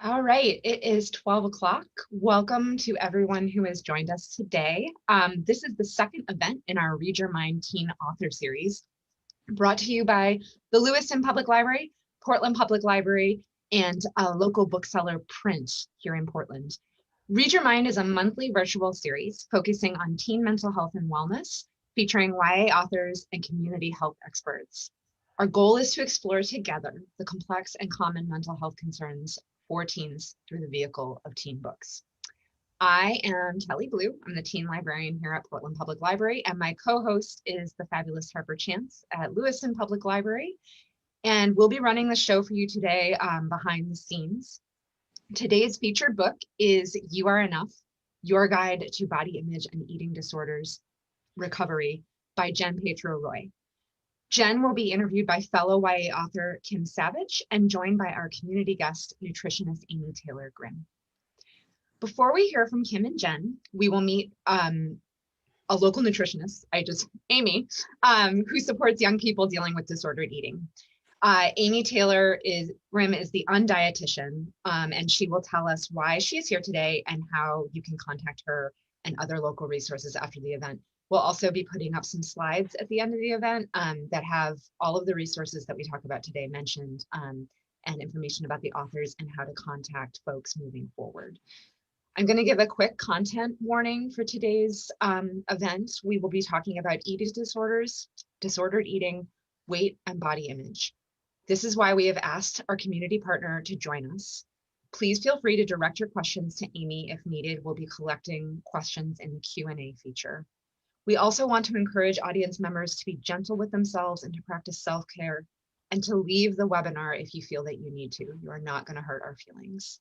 All right, it is 12 o'clock. Welcome to everyone who has joined us today. This is the second event in our Read Your Mind Teen Author Series, brought to you by the Lewiston Public Library, Portland Public Library, and a local bookseller, Print, here in Portland. Read Your Mind is a monthly virtual series focusing on teen mental health and wellness, featuring YA authors and community health experts. Our goal is to explore together the complex and common mental health concerns for teens through the vehicle of teen books. I am Kelly Blue. I'm the teen librarian here at Portland Public Library, and my co-host is the fabulous Harper Chance at Lewiston Public Library. And we'll be running the show for you today behind the scenes. Today's featured book is You Are Enough, Your Guide to Body Image and Eating Disorders Recovery by Jen Petro-Roy. Jen will be interviewed by fellow YA author Kim Savage and joined by our community guest, nutritionist Amy Taylor-Grimm. Before we hear from Kim and Jen, we will meet a local nutritionist, Amy, who supports young people dealing with disordered eating. Amy Taylor-Grimm is the undietitian, and she will tell us why she is here today and how you can contact her and other local resources after the event. We'll also be putting up some slides at the end of the event that have all of the resources that we talk about today mentioned, and information about the authors and how to contact folks moving forward. I'm going to give a quick content warning for today's event. We will be talking about eating disorders, disordered eating, weight, and body image. This is why we have asked our community partner to join us. Please feel free to direct your questions to Amy if needed. We'll be collecting questions in the Q&A feature. We also want to encourage audience members to be gentle with themselves and to practice self-care and to leave the webinar if you feel that you need to. You are not going to hurt our feelings.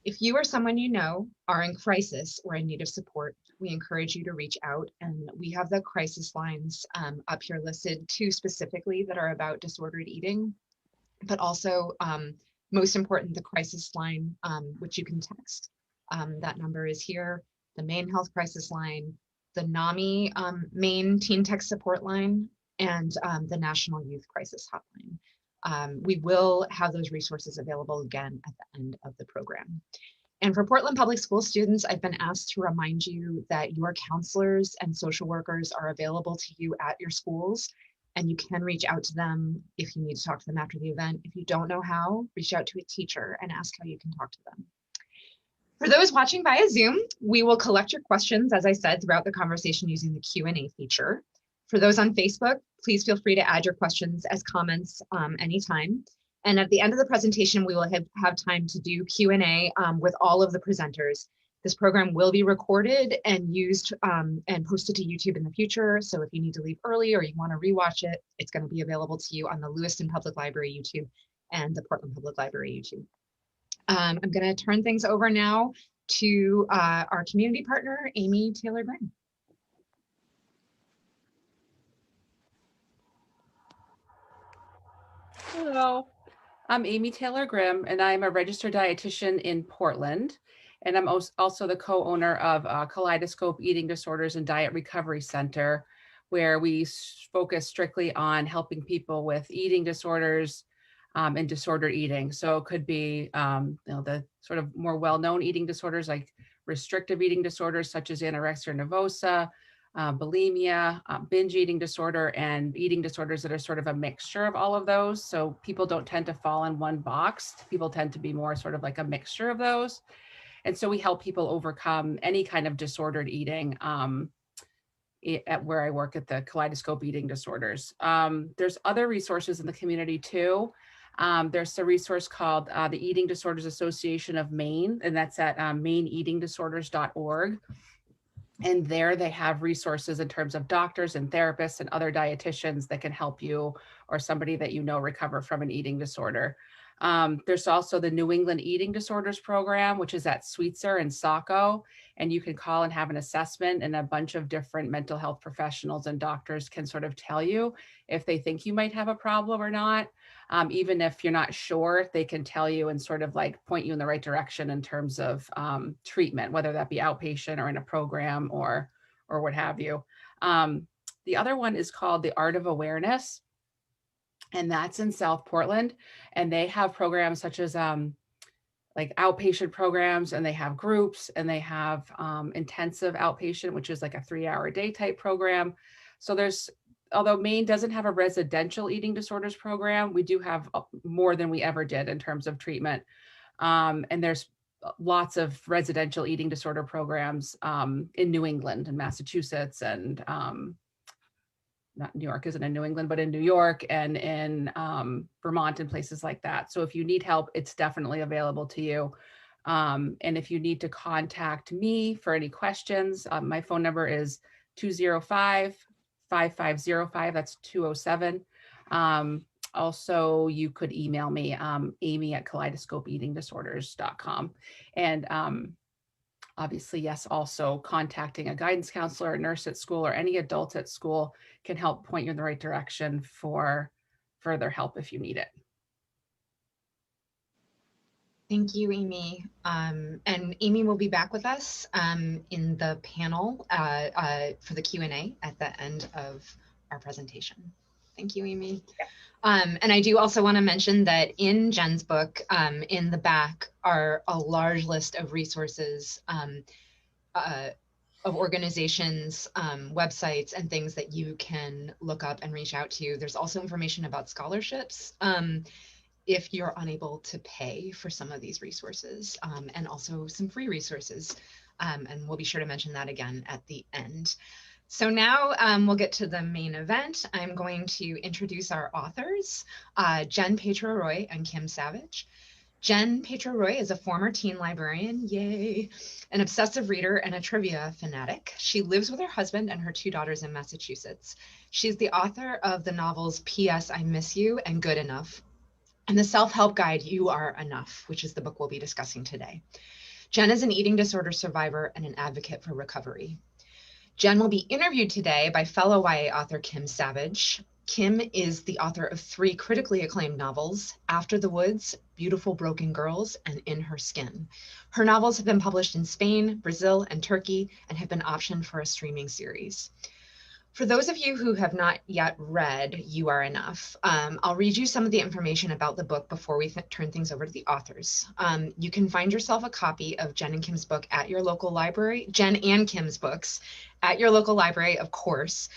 If you or someone you know are in crisis or in need of support, we encourage you to reach out, and we have the crisis lines up here listed, two specifically that are about disordered eating, but also most important, the crisis line, which you can text. That number is here, the main health crisis line, the NAMI main teen tech support line, and the National Youth Crisis Hotline. We will have those resources available again at the end of the program. And for Portland Public School students, I've been asked to remind you that your counselors and social workers are available to you at your schools, and you can reach out to them if you need to talk to them after the event. If you don't know how, reach out to a teacher and ask how you can talk to them. For those watching via Zoom, we will collect your questions, as I said, throughout the conversation using the Q&A feature. For those on Facebook, please feel free to add your questions as comments anytime. And at the end of the presentation, we will have time to do Q&A with all of the presenters. This program will be recorded and used and posted to YouTube in the future. So if you need to leave early or you want to rewatch it, it's going to be available to you on the Lewiston Public Library YouTube and the Portland Public Library YouTube. I'm going to turn things over now to our community partner, Amy Taylor-Grimm. Hello, I'm Amy Taylor-Grimm, and I'm a registered dietitian in Portland. And I'm also the co-owner of Kaleidoscope Eating Disorders and Diet Recovery Center, where we focus strictly on helping people with eating disorders and disordered eating. So it could be the sort of more well-known eating disorders like restrictive eating disorders such as anorexia nervosa, bulimia, binge eating disorder, and eating disorders that are sort of a mixture of all of those. So people don't tend to fall in one box. People tend to be more sort of like a mixture of those. And so we help people overcome any kind of disordered eating at where I work at the Kaleidoscope Eating Disorders. There's other resources in the community too. There's a resource called the Eating Disorders Association of Maine, and that's at maineatingdisorders.org. And there they have resources in terms of doctors and therapists and other dietitians that can help you or somebody that you know recover from an eating disorder. There's also the New England Eating Disorders Program, which is at Sweetser and Saco, and you can call and have an assessment, and a bunch of different mental health professionals and doctors can sort of tell you if they think you might have a problem or not. Even if you're not sure, they can tell you and sort of like point you in the right direction in terms of treatment, whether that be outpatient or in a program or what have you. The other one is called the Art of Awareness, and that's in South Portland. And they have programs such as like outpatient programs, and they have groups, and they have intensive outpatient, which is like a 3-hour a day type program. So although Maine doesn't have a residential eating disorders program, we do have more than we ever did in terms of treatment. And there's lots of residential eating disorder programs in New England and Massachusetts, and not New York isn't in New England, but in New York and in Vermont and places like that. So if you need help, it's definitely available to you. And if you need to contact me for any questions, my phone number is 205-5505. That's 207. Also, you could email me, amy@kaleidoscopeeatingdisorders.com. And obviously, yes, also contacting a guidance counselor, a nurse at school, or any adult at school can help point you in the right direction for further help if you need it. Thank you, Amy. And Amy will be back with us in the panel for the Q&A at the end of our presentation. Thank you, Amy. And I do also want to mention that in Jen's book, in the back are a large list of resources of organizations, websites, and things that you can look up and reach out to. There's also information about scholarships if you're unable to pay for some of these resources, and also some free resources. And we'll be sure to mention that again at the end. So now we'll get to the main event. I'm going to introduce our authors, Jen Petro-Roy and Kim Savage. Jen Petro-Roy is a former teen librarian, yay, an obsessive reader and a trivia fanatic. She lives with her husband and her 2 daughters in Massachusetts. She's the author of the novels P.S. I Miss You and Good Enough, and the self-help guide You Are Enough, which is the book we'll be discussing today. Jen is an eating disorder survivor and an advocate for recovery. Jen will be interviewed today by fellow YA author Kim Savage. Kim is the author of 3 critically acclaimed novels, After the Woods, Beautiful Broken Girls, and In Her Skin. Her novels have been published in Spain, Brazil, and Turkey, and have been optioned for a streaming series. For those of you who have not yet read You Are Enough, I'll read you some of the information about the book before we turn things over to the authors. You can find yourself a copy of Jen and Kim's book at your local library, Jen and Kim's books at your local library, of course,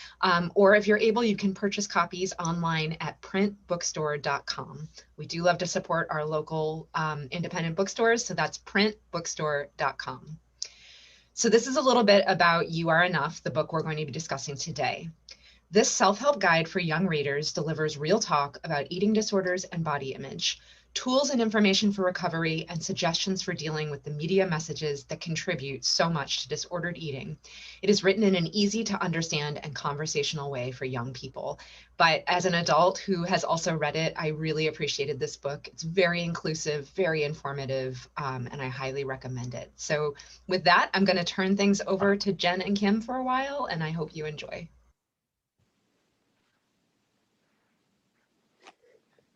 or if you're able, you can purchase copies online at printbookstore.com. We do love to support our local independent bookstores, so that's printbookstore.com. So this is a little bit about You Are Enough, the book we're going to be discussing today. This self-help guide for young readers delivers real talk about eating disorders and body image, tools and information for recovery, and suggestions for dealing with the media messages that contribute so much to disordered eating. It is written in an easy to understand and conversational way for young people. But as an adult who has also read it, I really appreciated this book. It's very inclusive, very informative, and I highly recommend it. So with that, I'm going to turn things over to Jen and Kim for a while, and I hope you enjoy.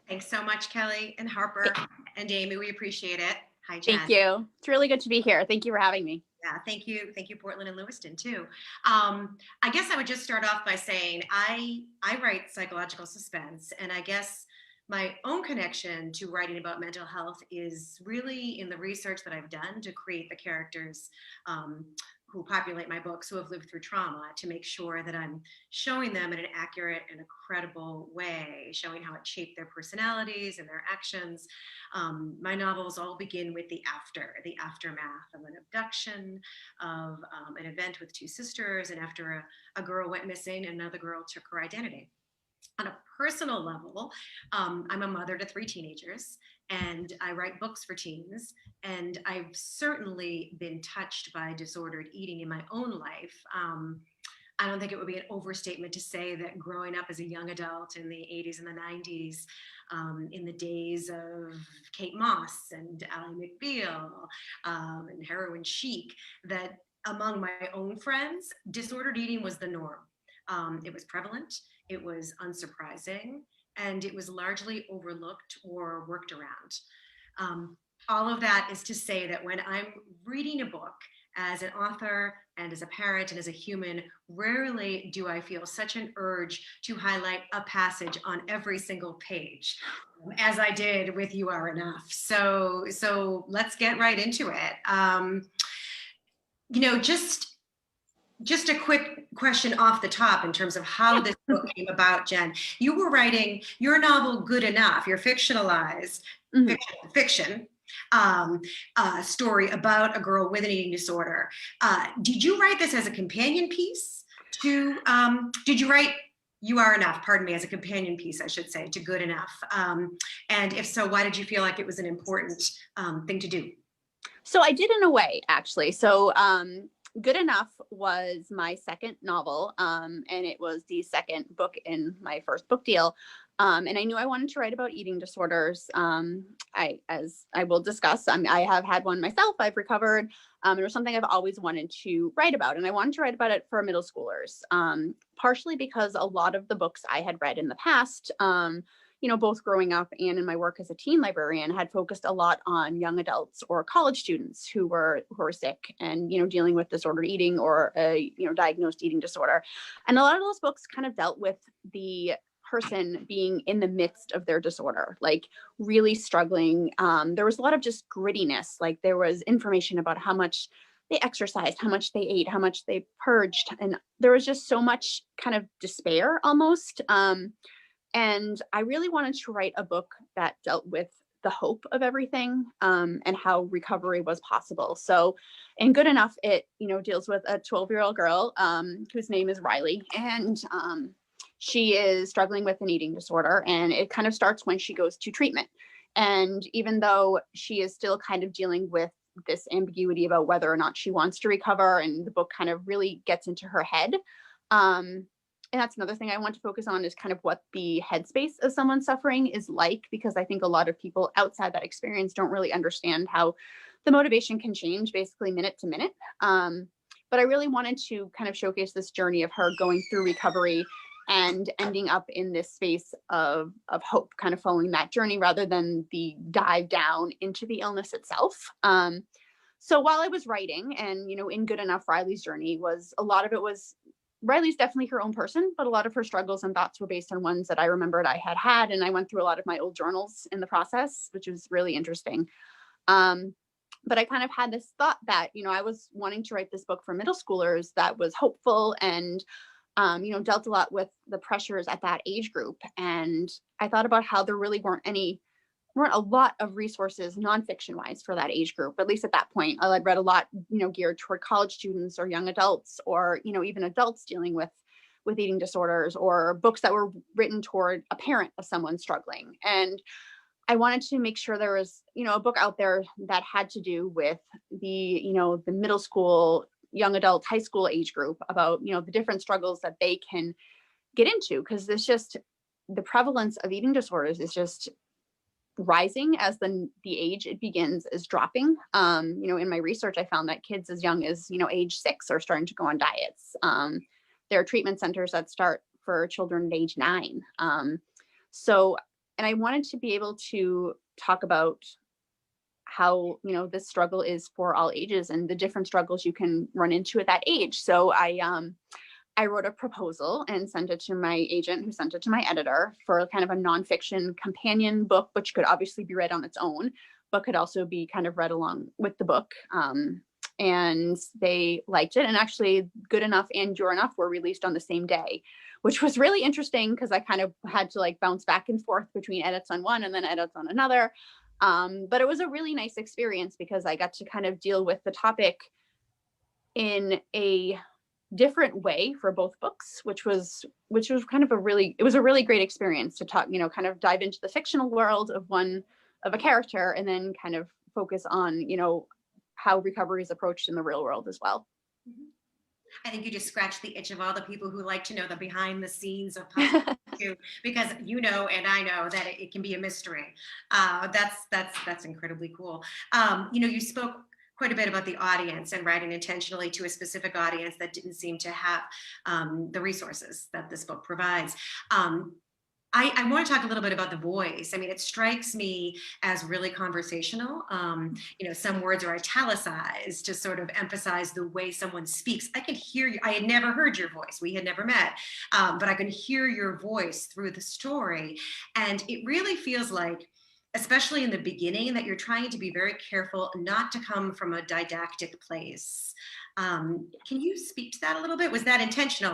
Thanks so much, Kelly and Harper and Amy. We appreciate it. Hi, Jen. Thank you. It's really good to be here. Thank you for having me. Yeah, thank you. Thank you, Portland and Lewiston, too. I guess I would just start off by saying I write psychological suspense, and I guess my own connection to writing about mental health is really in the research that I've done to create the characters who populate my books who have lived through trauma, to make sure that I'm showing them in an accurate and a credible way, showing how it shaped their personalities and their actions. My novels all begin with the aftermath of an abduction, of an event with 2 sisters, and after a girl went missing, another girl took her identity. On a personal level, I'm a mother to 3 teenagers, and I write books for teens, and I've certainly been touched by disordered eating in my own life. I don't think it would be an overstatement to say that growing up as a young adult in the 80s and the 90s, in the days of Kate Moss and Ally McBeal and Heroin Chic, that among my own friends, disordered eating was the norm. It was prevalent, it was unsurprising, and it was largely overlooked or worked around. All of that is to say that when I'm reading a book as an author and as a parent and as a human, rarely do I feel such an urge to highlight a passage on every single page as I did with You Are Enough. So let's get right into it. Just a quick question off the top in terms of how this book came about, Jen. You were writing your novel Good Enough, your fictionalized fiction story about a girl with an eating disorder. Did you write this as a companion piece to, did you write You Are Enough, pardon me, as a companion piece, I should say, to Good Enough? And if so, why did you feel like it was an important thing to do? So I did in a way, actually. So Good Enough was my second novel, and it was the second book in my first book deal. And I knew I wanted to write about eating disorders. As I will discuss, I have had one myself. I've recovered. It was something I've always wanted to write about, and I wanted to write about it for middle schoolers, partially because a lot of the books I had read in the past, both growing up and in my work as a teen librarian, had focused a lot on young adults or college students who were sick and, dealing with disordered eating or a, diagnosed eating disorder. And a lot of those books kind of dealt with the person being in the midst of their disorder, like really struggling. There was a lot of just grittiness. Like there was information about how much they exercised, how much they ate, how much they purged. And there was just so much kind of despair almost. And I really wanted to write a book that dealt with the hope of everything, and how recovery was possible. So in Good Enough, it, deals with a 12-year-old girl whose name is Riley. And she is struggling with an eating disorder. And it kind of starts when she goes to treatment. And even though she is still kind of dealing with this ambiguity about whether or not she wants to recover, and the book kind of really gets into her head. And that's another thing I want to focus on, is kind of what the headspace of someone suffering is like, because I think a lot of people outside that experience don't really understand how the motivation can change basically minute to minute. But I really wanted to kind of showcase this journey of her going through recovery and ending up in this space of hope, kind of following that journey rather than the dive down into the illness itself. So while I was writing, and, in Good Enough, Riley's journey was, a lot of it was, Riley's definitely her own person, but a lot of her struggles and thoughts were based on ones that I remembered I had. And I went through a lot of my old journals in the process, which was really interesting. But I kind of had this thought that, I was wanting to write this book for middle schoolers that was hopeful and, dealt a lot with the pressures at that age group. And I thought about how there really weren't a lot of resources nonfiction wise for that age group. At least at that point, I had read a lot, geared toward college students or young adults, or, even adults dealing with eating disorders, or books that were written toward a parent of someone struggling. And I wanted to make sure there was, a book out there that had to do with the middle school, young adult, high school age group, about, the different struggles that they can get into. Because there's just, the prevalence of eating disorders is just rising as the age it begins is dropping. In my research, I found that kids as young as, age 6 are starting to go on diets. There are treatment centers that start for children at age 9. And I wanted to be able to talk about how, this struggle is for all ages and the different struggles you can run into at that age. So I wrote a proposal and sent it to my agent, who sent it to my editor, for kind of a nonfiction companion book, which could obviously be read on its own, but could also be kind of read along with the book. And they liked it. And actually, Good Enough and You're Enough were released on the same day, which was really interesting because I kind of had to bounce back and forth between edits on one and then edits on another. But it was a really nice experience because I got to kind of deal with the topic in a different way for both books, which was kind of a really great experience to talk, kind of dive into the fictional world of a character, and then kind of focus on, how recovery is approached in the real world as well. I think you just scratched the itch of all the people who like to know the behind the scenes of puzzle too, because and I know that it can be a mystery. That's incredibly cool. You spoke quite a bit about the audience and writing intentionally to a specific audience that didn't seem to have the resources that this book provides. I want to talk a little bit about the voice. I mean, it strikes me as really conversational. Some words are italicized to sort of emphasize the way someone speaks. I can hear you. I had never heard your voice. We had never met, but I can hear your voice through the story. And it really feels like, especially in the beginning, that you're trying to be very careful not to come from a didactic place. Can you speak to that a little bit? Was that intentional?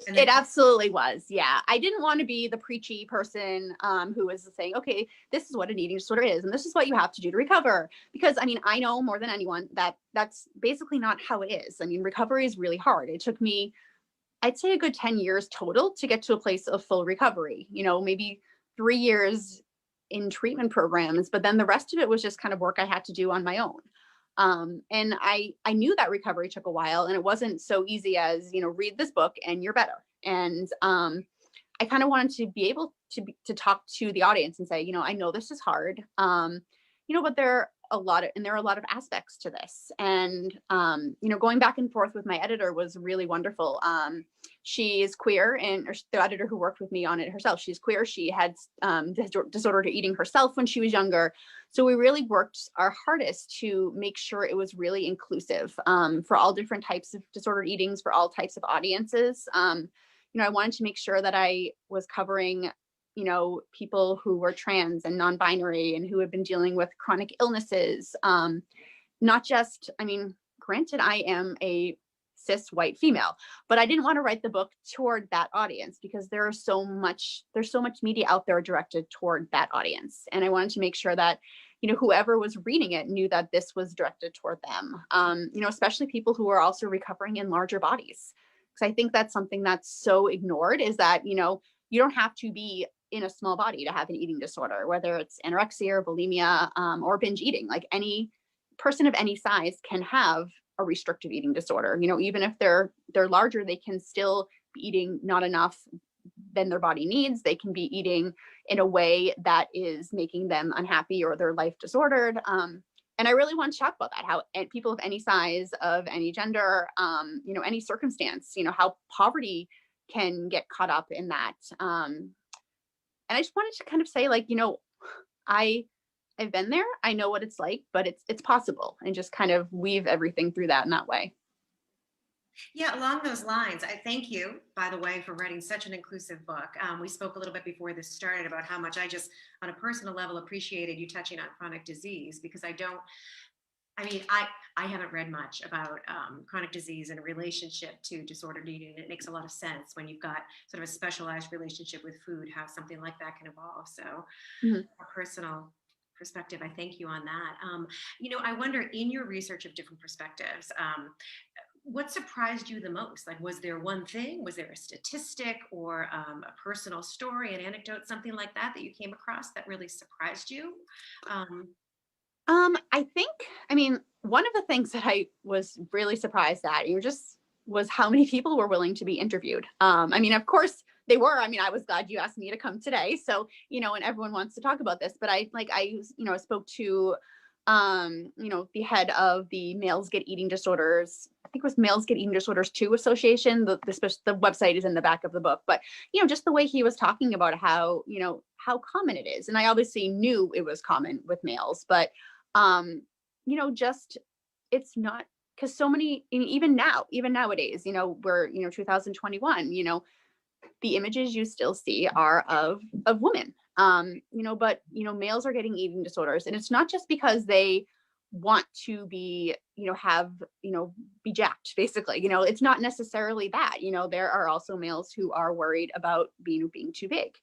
It absolutely was. Yeah. I didn't want to be the preachy person who was saying, okay, this is what an eating disorder is, and this is what you have to do to recover. Because I mean, I know more than anyone that that's basically not how it is. I mean, recovery is really hard. It took me, I'd say, a good 10 years total to get to a place of full recovery, maybe 3 years in treatment programs, but then the rest of it was just kind of work I had to do on my own. And I knew that recovery took a while, and it wasn't so easy as, read this book and you're better. And I kind of wanted to be able to talk to the audience and say, I know this is hard, but there are a lot of aspects to this. And, going back and forth with my editor was really wonderful. She is queer, and the editor who worked with me on it herself, she's queer. She had disordered eating herself when she was younger. So we really worked our hardest to make sure it was really inclusive for all different types of disordered eatings, for all types of audiences. I wanted to make sure that I was covering people who were trans and non-binary and who had been dealing with chronic illnesses. Not just, granted, I am a cis white female, but I didn't want to write the book toward that audience because there's so much media out there directed toward that audience. And I wanted to make sure that, whoever was reading it knew that this was directed toward them, especially people who are also recovering in larger bodies. Because I think that's something that's so ignored, is that, you don't have to be in a small body to have an eating disorder, whether it's anorexia or bulimia or binge eating. Like, any person of any size can have a restrictive eating disorder. Even if they're larger, they can still be eating not enough than their body needs. They can be eating in a way that is making them unhappy or their life disordered. And I really want to talk about that, how people of any size, of any gender, any circumstance, how poverty can get caught up in that. And I just wanted to kind of say, I've been there, I know what it's like, but it's possible, and just kind of weave everything through that in that way. Yeah, along those lines, I thank you, by the way, for writing such an inclusive book. We spoke a little bit before this started about how much I just, on a personal level, appreciated you touching on chronic disease, because I haven't read much about chronic disease in a relationship to disordered eating. It makes a lot of sense when you've got sort of a specialized relationship with food, how something like that can evolve. So a personal perspective, I thank you on that. I wonder, in your research of different perspectives, what surprised you the most? Like, was there one thing? Was there a statistic or a personal story, an anecdote, something like that you came across that really surprised you? I think, one of the things that I was really surprised at, was how many people were willing to be interviewed. Of course they were. I was glad you asked me to come today. So, and everyone wants to talk about this, but I spoke to, the head of the Males Get Eating Disorders, I think it was Males Get Eating Disorders 2 Association. The website is in the back of the book, but, just the way he was talking about how common it is. And I obviously knew it was common with males, but, it's not, because so many, even nowadays, we're, 2021, the images you still see are of women, but, males are getting eating disorders, and it's not just because they want to be, be jacked, basically, it's not necessarily that, there are also males who are worried about being too big.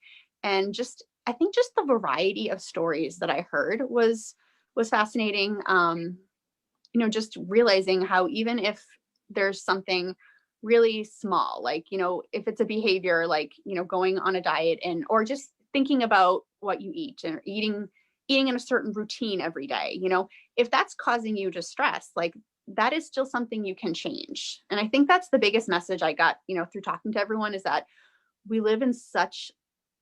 And I think just the variety of stories that I heard was fascinating. Just realizing how, even if there's something really small, like, if it's a behavior, like, going on a diet, or just thinking about what you eat and eating in a certain routine every day, if that's causing you distress, like, that is still something you can change. And I think that's the biggest message I got, through talking to everyone, is that we live in such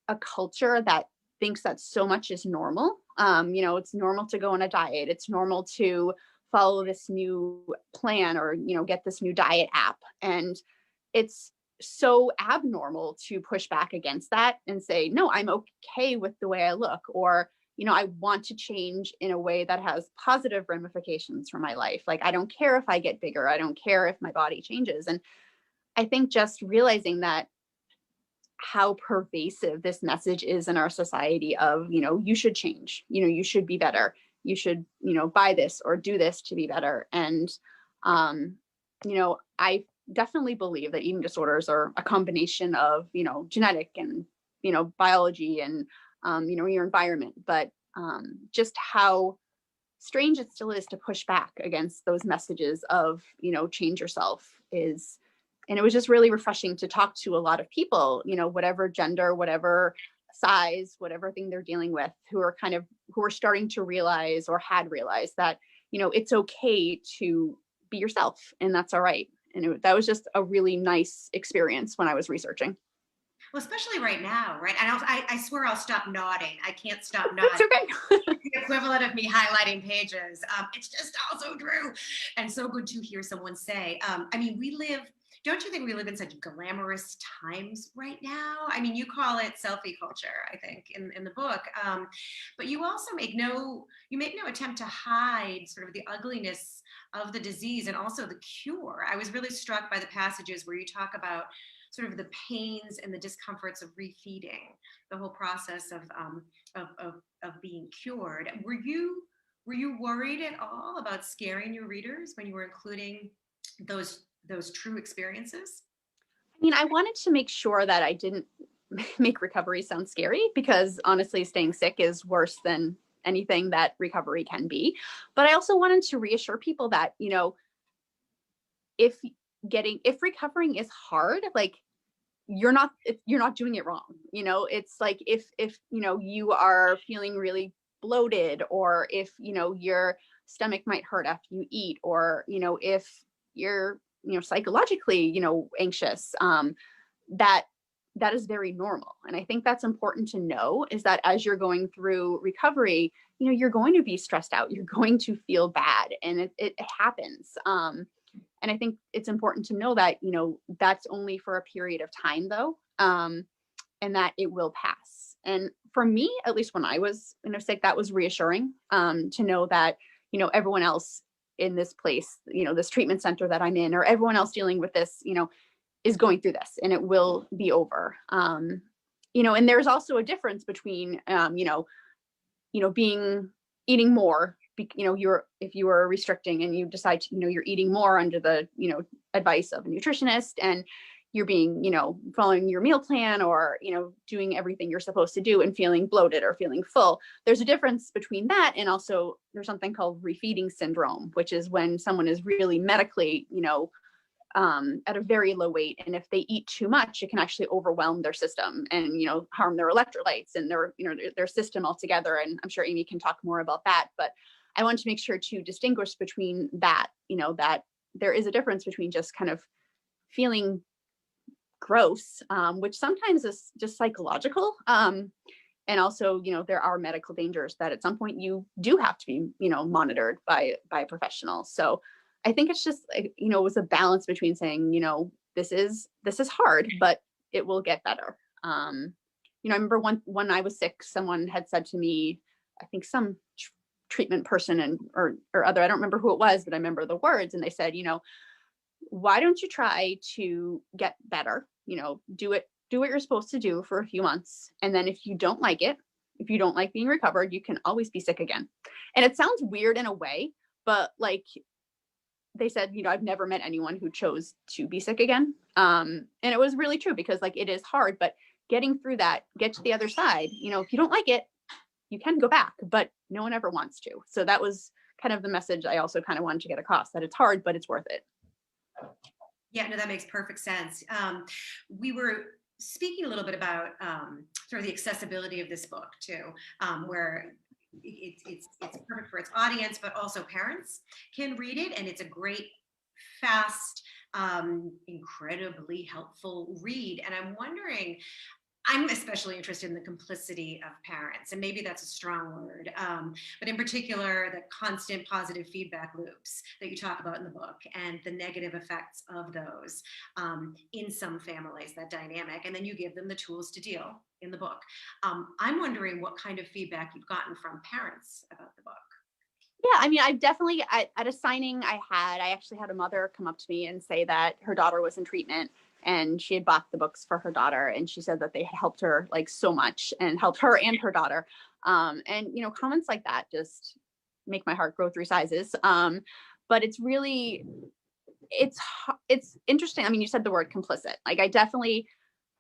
a culture that thinks that so much is normal. It's normal to go on a diet. It's normal to follow this new plan, or, get this new diet app. And it's so abnormal to push back against that and say, no, I'm okay with the way I look, or, I want to change in a way that has positive ramifications for my life. Like, I don't care if I get bigger. I don't care if my body changes. And I think just realizing that how pervasive this message is in our society of, you should change, you should be better. You should, buy this or do this to be better. And, I definitely believe that eating disorders are a combination of, genetic and, biology and, your environment, but just how strange it still is to push back against those messages of, change yourself is. And it was just really refreshing to talk to a lot of people, whatever gender, whatever size, whatever thing they're dealing with, who are starting to realize or had realized that, it's okay to be yourself and that's all right. And that was just a really nice experience when I was researching. Well, especially right now, right? And I swear I'll stop nodding. I can't stop That's nodding. okay. The equivalent of me highlighting pages. It's just also true. And so good to hear someone say, don't you think we live in such glamorous times right now? I mean, you call it selfie culture, I think, in the book. But you also make no attempt to hide sort of the ugliness of the disease and also the cure. I was really struck by the passages where you talk about sort of the pains and the discomforts of refeeding, the whole process of being cured. Were you worried at all about scaring your readers when you were including those true experiences? I mean, I wanted to make sure that I didn't make recovery sound scary, because honestly, staying sick is worse than anything that recovery can be. But I also wanted to reassure people that, if recovering is hard, like, you're not doing it wrong. It's like, if you are feeling really bloated, or if, your stomach might hurt after you eat, or, if you're, psychologically, anxious, that is very normal. And I think that's important to know, is that as you're going through recovery, you're going to be stressed out, you're going to feel bad, and it happens. And I think it's important to know that, that's only for a period of time though, and that it will pass. And for me, at least when I was, sick, that was reassuring, to know that, everyone else in this place, this treatment center that I'm in, or everyone else dealing with this, is going through this, and it will be over. And there's also a difference between, eating more, if you are restricting and you decide to, you're eating more under the, advice of a nutritionist, and you're being, following your meal plan, or, doing everything you're supposed to do and feeling bloated or feeling full. There's a difference between that. And also there's something called refeeding syndrome, which is when someone is really medically, at a very low weight. And if they eat too much, it can actually overwhelm their system and, harm their electrolytes and their system altogether. And I'm sure Amy can talk more about that, but I want to make sure to distinguish between that, that there is a difference between just kind of feeling gross, which sometimes is just psychological. And also, there are medical dangers that at some point you do have to be, monitored by professionals. So I think it's just, it was a balance between saying, this is hard, but it will get better. I remember when I was sick, someone had said to me, I think some treatment person or other, I don't remember who it was, but I remember the words, and they said, why don't you try to get better? Do what you're supposed to do for a few months. And then if you don't like it, if you don't like being recovered, you can always be sick again. And it sounds weird in a way, but like they said, I've never met anyone who chose to be sick again. And it was really true, because like, it is hard, but getting through that, get to the other side, if you don't like it, you can go back, but no one ever wants to. So that was kind of the message I also kind of wanted to get across, that it's hard, but it's worth it. Yeah, no, that makes perfect sense. We were speaking a little bit about sort of the accessibility of this book too, where it's perfect for its audience, but also parents can read it, and it's a great, fast, incredibly helpful read. And I'm wondering, I'm especially interested in the complicity of parents, and maybe that's a strong word, but in particular, the constant positive feedback loops that you talk about in the book and the negative effects of those in some families, that dynamic, and then you give them the tools to deal in the book. I'm wondering what kind of feedback you've gotten from parents about the book. Yeah, I mean, I've definitely, at a signing I actually had a mother come up to me and say that her daughter was in treatment and she had bought the books for her daughter. And she said that they had helped her like so much and helped her and her daughter. And, you know, comments like that just make my heart grow 3 sizes. But it's really, it's interesting. I mean, you said the word complicit. Like, I definitely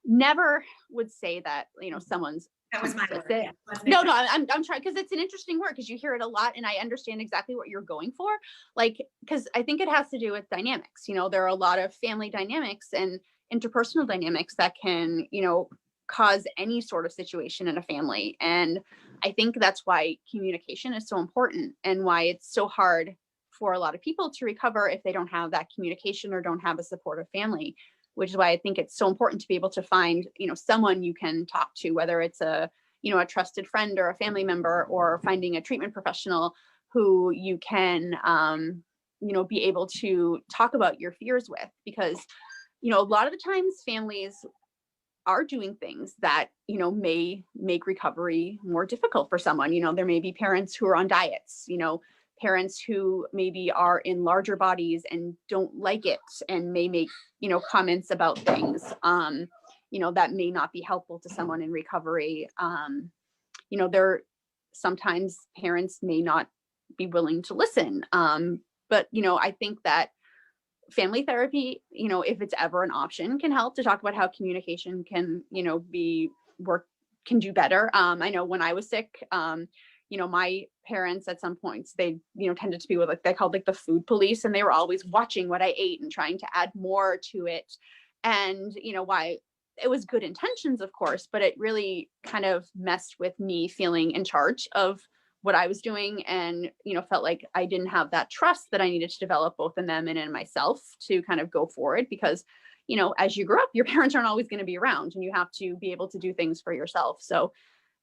never would say that, you know, someone's That was my word. complicit. Yeah, wasn't it? No, I'm trying, because it's an interesting word, because you hear it a lot and I understand exactly what you're going for. Like, because I think it has to do with dynamics. You know, there are a lot of family dynamics and interpersonal dynamics that can, you know, cause any sort of situation in a family. And I think that's why communication is so important and why it's so hard for a lot of people to recover if they don't have that communication or don't have a supportive family, which is why I think it's so important to be able to find, you know, someone you can talk to, whether it's a, you know, a trusted friend or a family member, or finding a treatment professional who you can, you know, be able to talk about your fears with. Because, you know, a lot of the times families are doing things that, you know, may make recovery more difficult for someone. You know, there may be parents who are on diets, you know, parents who maybe are in larger bodies and don't like it and may make, you know, comments about things, you know, that may not be helpful to someone in recovery. You know, sometimes parents may not be willing to listen. But, you know, I think that family therapy, you know, if it's ever an option, can help to talk about how communication can, you know, can do better. I know when I was sick, you know, my parents at some points, they, you know, tended to be what like they called like the food police, and they were always watching what I ate and trying to add more to it. And, you know, why it was good intentions, of course, but it really kind of messed with me feeling in charge of what I was doing, and, you know, felt like I didn't have that trust that I needed to develop both in them and in myself to kind of go forward. Because, you know, as you grow up, your parents aren't always going to be around and you have to be able to do things for yourself. So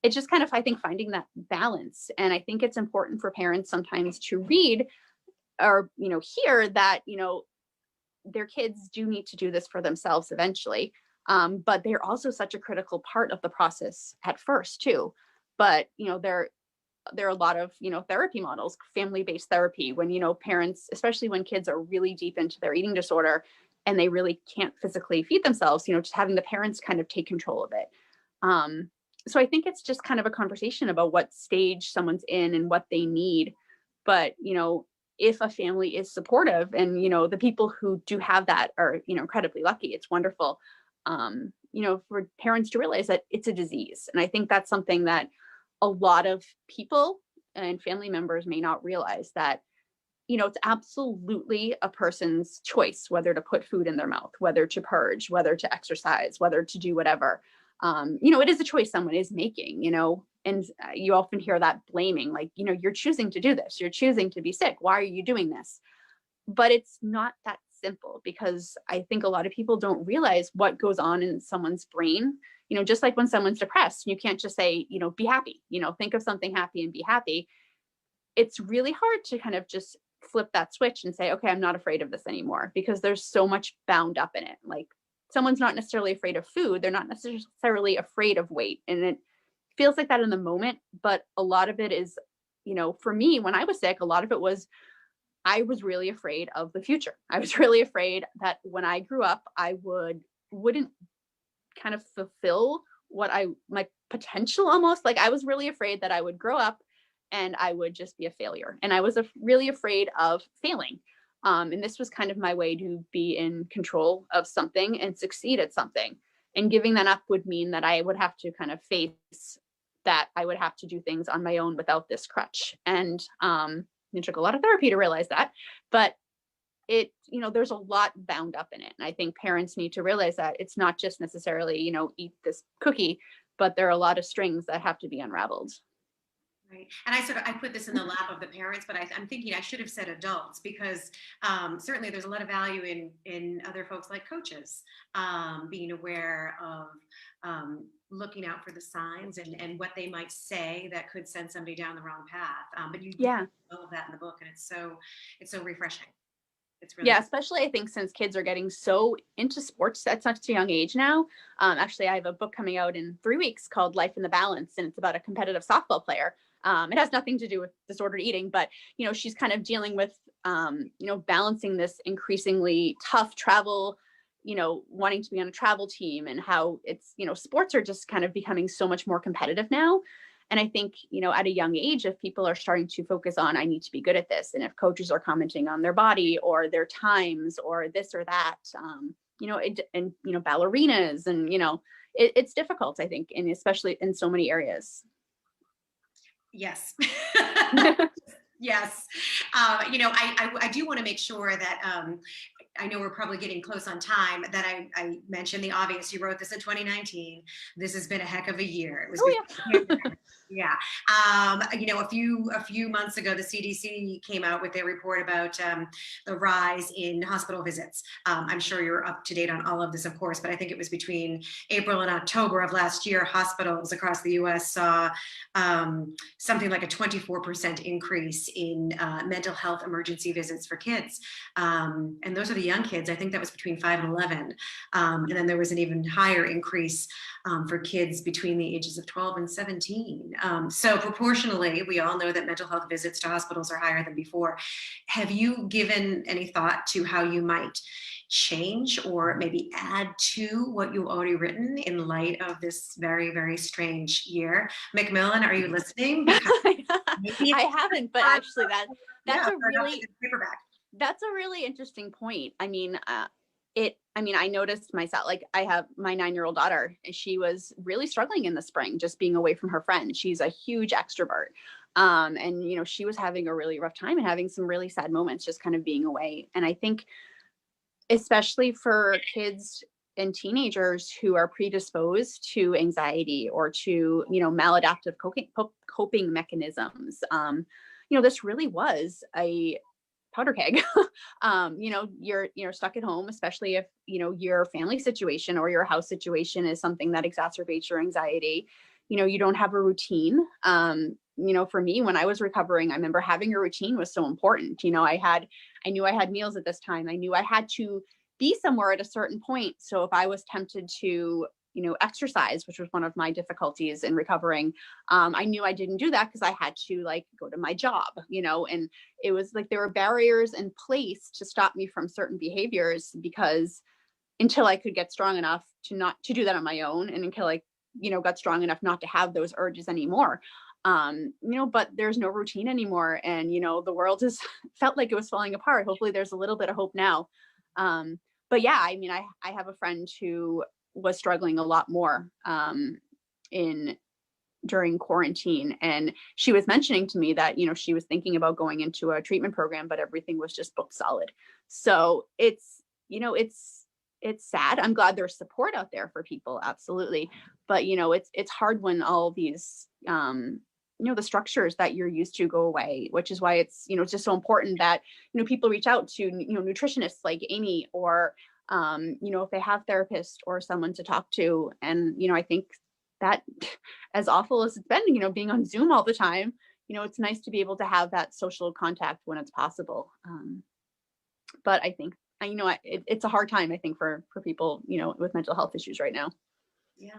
it's just kind of, I think, finding that balance. And I think it's important for parents sometimes to read or, you know, hear that, you know, their kids do need to do this for themselves eventually. But they're also such a critical part of the process at first too. But, you know, there are a lot of, you know, therapy models, family-based therapy, when, you know, parents, especially when kids are really deep into their eating disorder and they really can't physically feed themselves, you know, just having the parents kind of take control of it. So I think it's just kind of a conversation about what stage someone's in and what they need. But, you know, if a family is supportive and, you know, the people who do have that are, you know, incredibly lucky, it's wonderful, you know, for parents to realize that it's a disease. And I think that's something that a lot of people and family members may not realize, that, you know, it's absolutely a person's choice whether to put food in their mouth, whether to purge, whether to exercise, whether to do whatever. You know, it is a choice someone is making, you know, and you often hear that blaming, like, you know, you're choosing to do this, you're choosing to be sick, why are you doing this? But it's not that simple, because I think a lot of people don't realize what goes on in someone's brain. You know, just like when someone's depressed, you can't just say, you know, be happy, you know, think of something happy and be happy. It's really hard to kind of just flip that switch and say, okay, I'm not afraid of this anymore, because there's so much bound up in it. Like, someone's not necessarily afraid of food, they're not necessarily afraid of weight. And it feels like that in the moment, but a lot of it is, you know, for me, when I was sick, a lot of it was, I was really afraid of the future. I was really afraid that when I grew up, I wouldn't kind of fulfill my potential almost. Like, I was really afraid that I would grow up and I would just be a failure. And I was really afraid of failing. And this was kind of my way to be in control of something and succeed at something. And giving that up would mean that I would have to kind of face that I would have to do things on my own without this crutch. And it took a lot of therapy to realize that, but it, you know, there's a lot bound up in it. And I think parents need to realize that it's not just necessarily, you know, eat this cookie, but there are a lot of strings that have to be unraveled. Right. And I put this in the lap of the parents, but I'm thinking I should have said adults because certainly there's a lot of value in other folks like coaches being aware of looking out for the signs and what they might say that could send somebody down the wrong path. But you do all of that in the book, and it's so refreshing. It's really Yeah, especially I think since kids are getting so into sports at such a young age now. Actually, I have a book coming out in 3 weeks called Life in the Balance, and it's about a competitive softball player. It has nothing to do with disordered eating, but, you know, she's kind of dealing with, you know, balancing this increasingly tough travel, you know, wanting to be on a travel team, and how it's, you know, sports are just kind of becoming so much more competitive now. And I think, you know, at a young age, if people are starting to focus on, I need to be good at this, and if coaches are commenting on their body or their times or this or that, you know, and, you know, ballerinas, and, you know, it's difficult, I think, and especially in so many areas. Yes. Yes. You know, I do want to make sure that I know we're probably getting close on time, that I mentioned the obvious. You wrote this in 2019. This has been a heck of a year. It was yeah. You know, a few months ago, the CDC came out with their report about the rise in hospital visits. I'm sure you're up to date on all of this, of course, but I think it was between April and October of last year, hospitals across the U.S. saw something like a 24% increase in mental health emergency visits for kids. And those are the young kids. I think that was between 5 and 11. And then there was an even higher increase for kids between the ages of 12 and 17. So proportionally, we all know that mental health visits to hospitals are higher than before. Have you given any thought to how you might change or maybe add to what you've already written in light of this very, very strange year? Macmillan, are you listening? I haven't, but actually that's a really paperback. That's a really interesting point. I mean, I noticed myself, like I have my 9-year-old daughter, and she was really struggling in the spring, just being away from her friends. She's a huge extrovert. And, you know, she was having a really rough time and having some really sad moments just kind of being away. And I think, especially for kids and teenagers who are predisposed to anxiety or to, you know, maladaptive coping mechanisms, you know, this really was a powder keg. You know, you're stuck at home, especially if, you know, your family situation or your house situation is something that exacerbates your anxiety. You know, you don't have a routine. You know, for me, when I was recovering, I remember having a routine was so important. You know, I knew I had meals at this time. I knew I had to be somewhere at a certain point. So if I was tempted to, you know, exercise, which was one of my difficulties in recovering, I knew I didn't do that because I had to like go to my job, you know, and it was like there were barriers in place to stop me from certain behaviors, because until I could get strong enough to do that on my own, and until I, you know, got strong enough not to have those urges anymore. You know, but there's no routine anymore, and, you know, the world has felt like it was falling apart. Hopefully there's a little bit of hope now. But yeah, I mean, I have a friend who was struggling a lot more during quarantine, and she was mentioning to me that, you know, she was thinking about going into a treatment program, but everything was just booked solid. So it's, you know, it's sad. I'm glad there's support out there for people, absolutely, but, you know, it's hard when all these you know, the structures that you're used to go away, which is why it's, you know, it's just so important that, you know, people reach out to, you know, nutritionists like Amy, or you know, if they have therapists or someone to talk to. And, you know, I think that, as awful as it's been, you know, being on Zoom all the time, you know, it's nice to be able to have that social contact when it's possible. But I think, you know, it's a hard time, I think, for people, you know, with mental health issues right now. Yeah.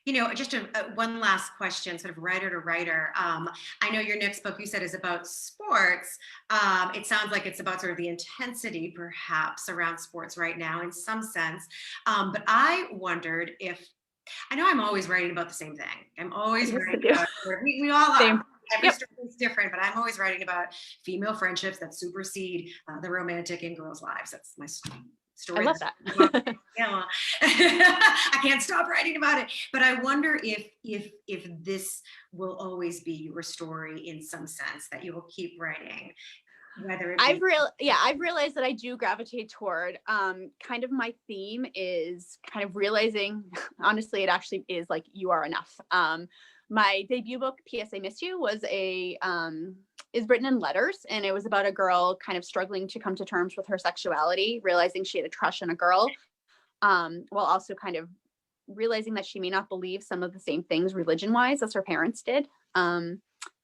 You know, just one last question, sort of writer to writer. I know your next book, you said, is about sports. It sounds like it's about sort of the intensity, perhaps, around sports right now in some sense. But I wondered if, I know I'm always writing about the same thing. I'm always writing about, we all are. Same. Every story is different, but I'm always writing about female friendships that supersede the romantic in girls' lives. That's my story. I love that. Yeah, well, I can't stop writing about it. But I wonder if this will always be your story in some sense, that you will keep writing. Whether I've realized that I do gravitate toward kind of, my theme is kind of realizing, honestly, it actually is like, you are enough. my debut book, P.S. I Miss You, was is written in letters, and it was about a girl kind of struggling to come to terms with her sexuality, realizing she had a crush on a girl, while also kind of realizing that she may not believe some of the same things religion-wise as her parents did.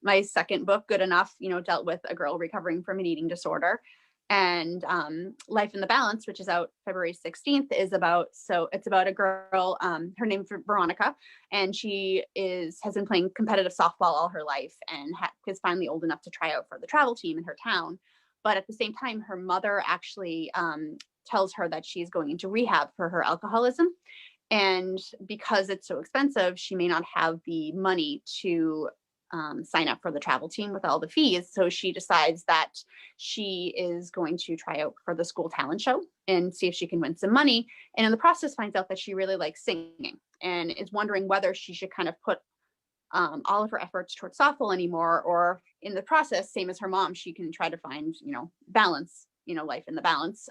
My second book, Good Enough, dealt with a girl recovering from an eating disorder. And Life in the Balance, which is out February 16th, it's about a girl, her name's Veronica, and she has been playing competitive softball all her life and is finally old enough to try out for the travel team in her town. But at the same time, her mother actually tells her that she's going into rehab for her alcoholism. And because it's so expensive, she may not have the money to sign up for the travel team with all the fees. So she decides that she is going to try out for the school talent show and see if she can win some money. And in the process, finds out that she really likes singing and is wondering whether she should kind of put all of her efforts towards softball anymore, or in the process, same as her mom, she can try to find, balance, life in the balance.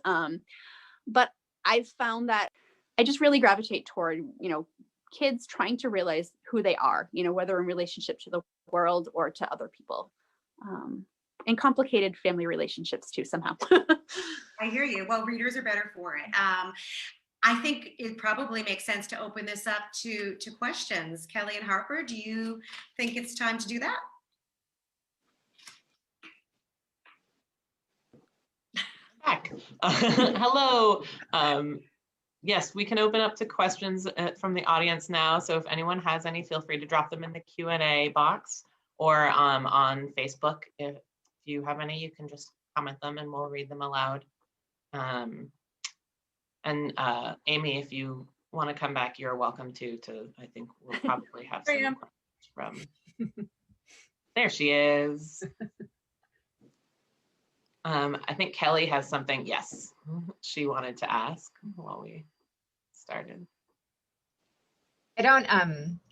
But I've found that I just really gravitate toward, kids trying to realize who they are, whether in relationship to the world or to other people, and complicated family relationships too, somehow. I hear you. Well, readers are better for it. I think it probably makes sense to open this up to questions. Kelly and Harper, do you think it's time to do that? Back. Hello. Yes, we can open up to questions from the audience now. So if anyone has any, feel free to drop them in the Q&A box or on Facebook. If you have any, you can just comment them and we'll read them aloud. And Amy, if you want to come back, you're welcome to I think we'll probably have some questions from. There she is. I think Kelly has something, yes, she wanted to ask while we started. I don't,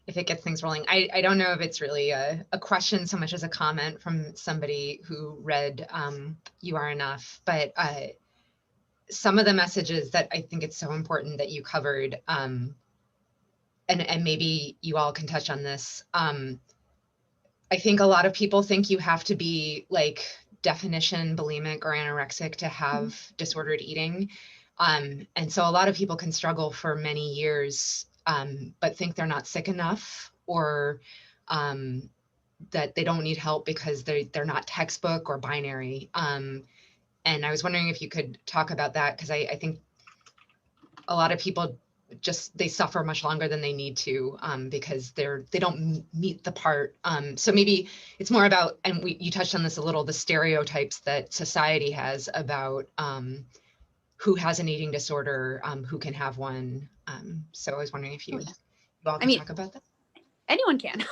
if it gets things rolling, I don't know if it's really a question so much as a comment from somebody who read You Are Enough, but some of the messages that I think it's so important that you covered, and maybe you all can touch on this. I think a lot of people think you have to be like definition bulimic or anorexic to have disordered eating. And so a lot of people can struggle for many years, but think they're not sick enough, or that they don't need help because they're not textbook or binary. And I was wondering if you could talk about that, because I think a lot of people they suffer much longer than they need to, because they don't meet the part. So maybe it's more about, and you touched on this a little, the stereotypes that society has about who has an eating disorder, who can have one. So I was wondering if you all can talk about that. Anyone can.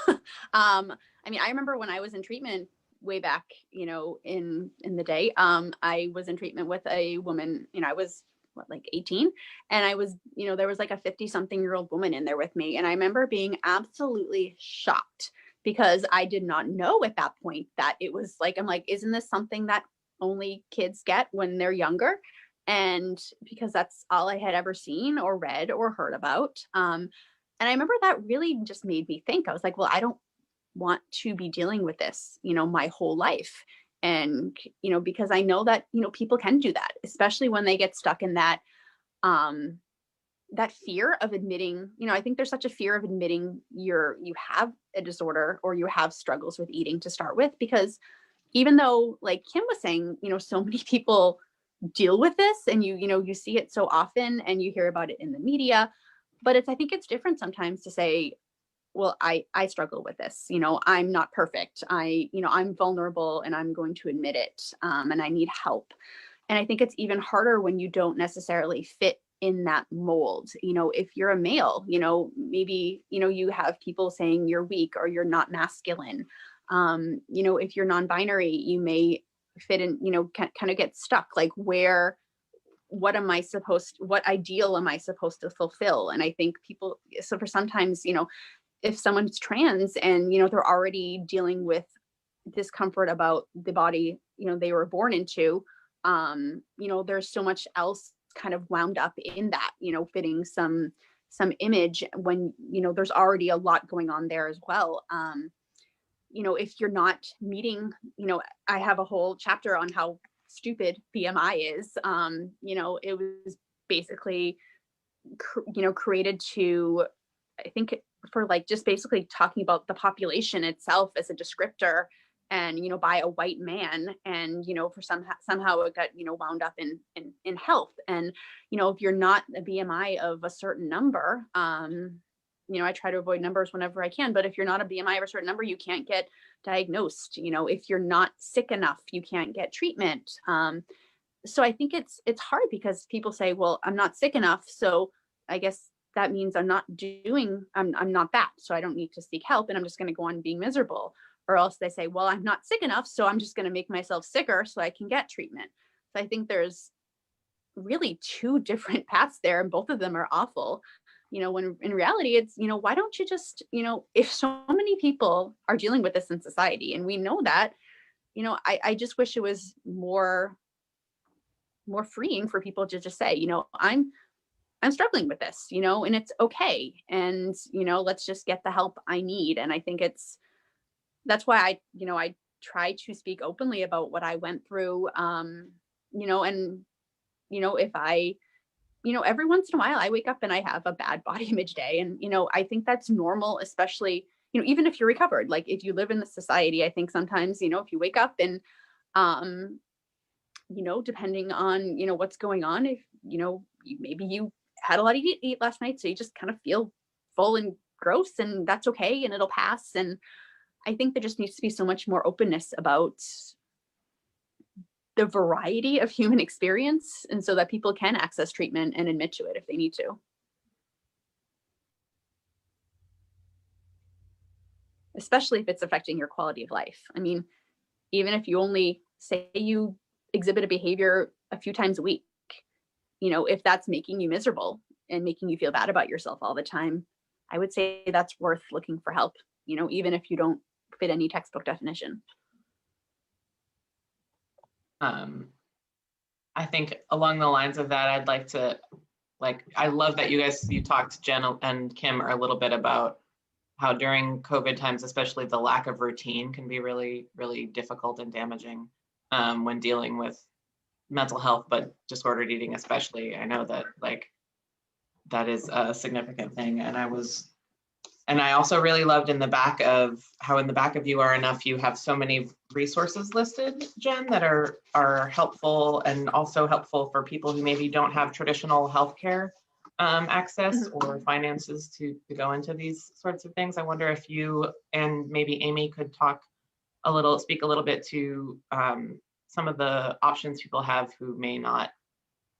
I remember when I was in treatment way back, in the day, I was in treatment with a woman, I was like 18, and I was, there was like a 50-something-year-old woman in there with me. And I remember being absolutely shocked because I did not know at that point that it was like, I'm like, isn't this something that only kids get when they're younger? And because that's all I had ever seen or read or heard about. And I remember that really just made me think. I was like, well, I don't want to be dealing with this, my whole life. And, because I know that, people can do that, especially when they get stuck in that, that fear of admitting, I think there's such a fear of admitting you have a disorder or you have struggles with eating to start with, because even though, like Kim was saying, so many people deal with this and you see it so often and you hear about it in the media, but I think it's different sometimes to say, well, I struggle with this, I'm not perfect. I'm vulnerable and I'm going to admit it. And I need help. And I think it's even harder when you don't necessarily fit in that mold. If you're a male, maybe, you have people saying you're weak or you're not masculine. If you're non-binary, you may fit in, kind of get stuck, like what ideal am I supposed to fulfill? And I think people, so for sometimes, if someone's trans and, they're already dealing with discomfort about the body, they were born into, there's so much else kind of wound up in that, fitting some some image when, there's already a lot going on there as well. If you're not meeting, I have a whole chapter on how stupid BMI is. It was basically, created to, I think, for like just basically talking about the population itself as a descriptor, and by a white man, and for somehow it got wound up in health. And if you're not a BMI of a certain number, I try to avoid numbers whenever I can, but if you're not a BMI of a certain number, you can't get diagnosed. If you're not sick enough, you can't get treatment. So I think it's hard because people say, well, I'm not sick enough, so I guess that means I'm not that, so I don't need to seek help, and I'm just going to go on being miserable. Or else they say, well, I'm not sick enough, so I'm just going to make myself sicker so I can get treatment. So I think there's really two different paths there, and both of them are awful. When in reality, it's, why don't you just, if so many people are dealing with this in society, and we know that, I just wish it was more freeing for people to just say, I'm struggling with this, and it's okay. And, let's just get the help I need. And I think that's why I try to speak openly about what I went through, and, if I, every once in a while I wake up and I have a bad body image day. And, I think that's normal, especially, even if you're recovered. Like if you live in the society, I think sometimes, if you wake up and, depending on, what's going on, if, maybe you had a lot to eat last night, so you just kind of feel full and gross, and that's okay, and it'll pass. And I think there just needs to be so much more openness about the variety of human experience, and so that people can access treatment and admit to it if they need to. Especially if it's affecting your quality of life. I mean, even if you only say you exhibit a behavior a few times a week, if that's making you miserable and making you feel bad about yourself all the time, I would say that's worth looking for help, even if you don't fit any textbook definition. I think along the lines of that, I'd like to, I love that you talked, Jen and Kim, a little bit about how during COVID times, especially the lack of routine can be really, really difficult and damaging when dealing with mental health, but disordered eating especially. I know that that is a significant thing. And I also really loved in the back of You Are Enough, you have so many resources listed, Jen, that are helpful, and also helpful for people who maybe don't have traditional healthcare access or finances to go into these sorts of things. I wonder if you and maybe Amy could speak a little bit to some of the options people have who may not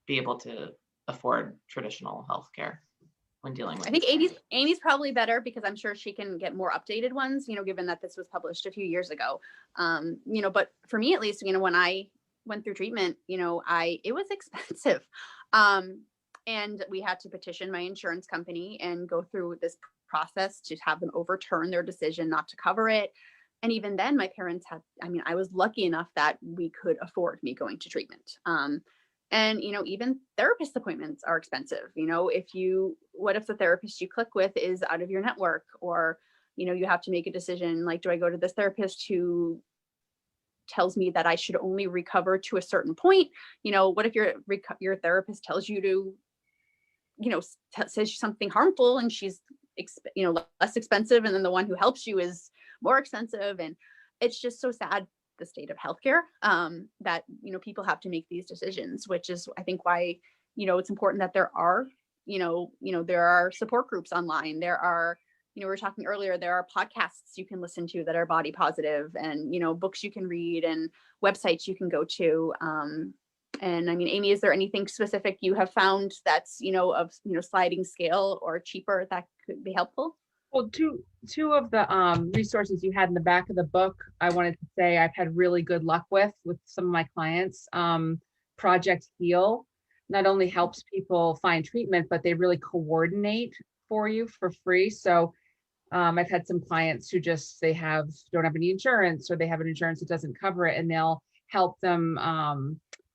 be able to afford traditional healthcare when dealing with. I think Amy's probably better, because I'm sure she can get more updated ones, given that this was published a few years ago. But for me, at least, when I went through treatment, it was expensive. And we had to petition my insurance company and go through this process to have them overturn their decision not to cover it. And even then, my parents I was lucky enough that we could afford me going to treatment. And, even therapist appointments are expensive. What if the therapist you click with is out of your network, or, you have to make a decision, like, do I go to this therapist who tells me that I should only recover to a certain point? What if your therapist tells you to, says something harmful, and she's, less expensive, and then the one who helps you is more expensive? And it's just so sad, the state of healthcare, that, people have to make these decisions, which is, I think, why, it's important that there are, there are support groups online. There are, we were talking earlier, there are podcasts you can listen to that are body positive, and, books you can read, and websites you can go to. And I mean, Amy, is there anything specific you have found that's, of, sliding scale or cheaper that could be helpful? Well, two of the resources you had in the back of the book, I wanted to say I've had really good luck with some of my clients. Project Heal not only helps people find treatment, but they really coordinate for you for free. So I've had some clients who just, don't have any insurance, or they have an insurance that doesn't cover it, and they'll help them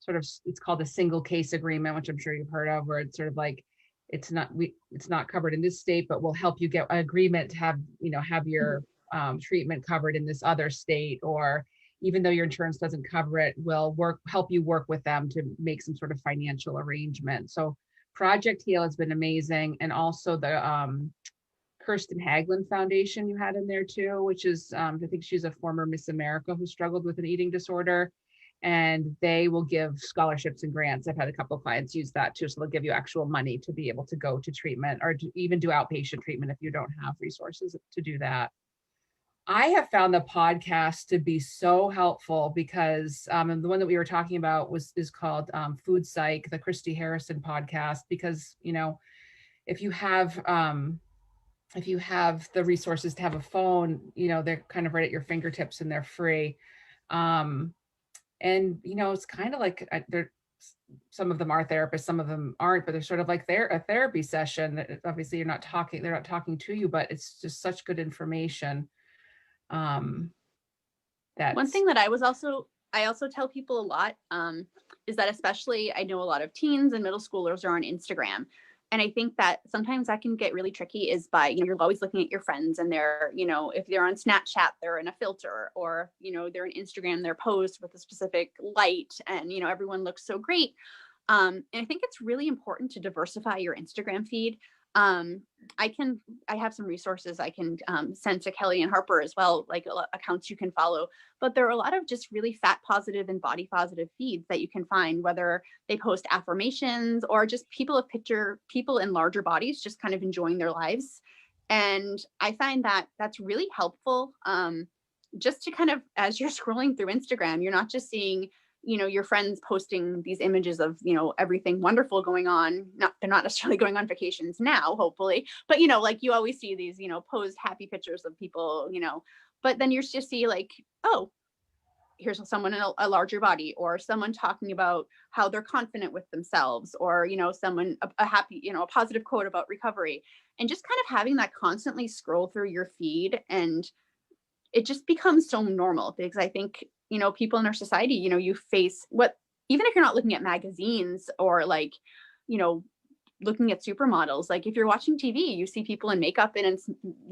it's called a single case agreement, which I'm sure you've heard of, where it's sort of like it's not covered in this state, but we'll help you get an agreement to have your treatment covered in this other state, or even though your insurance doesn't cover it, we'll help you work with them to make some sort of financial arrangement. So Project Heal has been amazing. And also the Kirsten Haglund Foundation you had in there too, which is, I think she's a former Miss America who struggled with an eating disorder. And they will give scholarships and grants. I've had a couple of clients use that too. So they'll give you actual money to be able to go to treatment, or to even do outpatient treatment if you don't have resources to do that. I have found the podcast to be so helpful because and the one that we were talking about is called Food Psych, the Christy Harrison podcast, because, if you have the resources to have a phone, they're kind of right at your fingertips and they're free. And, it's kind of like some of them are therapists, some of them aren't, but they're sort of like a therapy session. Obviously they're not talking to you, but it's just such good information. One thing that I also tell people a lot is that, especially I know a lot of teens and middle schoolers are on Instagram. And I think that sometimes that can get really tricky is by, you're always looking at your friends and they're, if they're on Snapchat, they're in a filter, or, they're on Instagram, they're posed with a specific light and, everyone looks so great. And I think it's really important to diversify your Instagram feed. I have some resources I can send to Kelly and Harper as well, like accounts you can follow, but there are a lot of just really fat positive and body positive feeds that you can find, whether they post affirmations or just people in larger bodies, just kind of enjoying their lives. And I find that that's really helpful. Just to kind of, as you're scrolling through Instagram, you're not just seeing your friends posting these images of, everything wonderful going on. They're not necessarily going on vacations now, hopefully, but, like you always see these, posed happy pictures of people, but then you just see like, oh, here's someone in a larger body, or someone talking about how they're confident with themselves, or, someone, a happy, a positive quote about recovery, and just kind of having that constantly scroll through your feed. And it just becomes so normal because I think, people in our society, you face even if you're not looking at magazines or like, looking at supermodels, like if you're watching TV, you see people in makeup and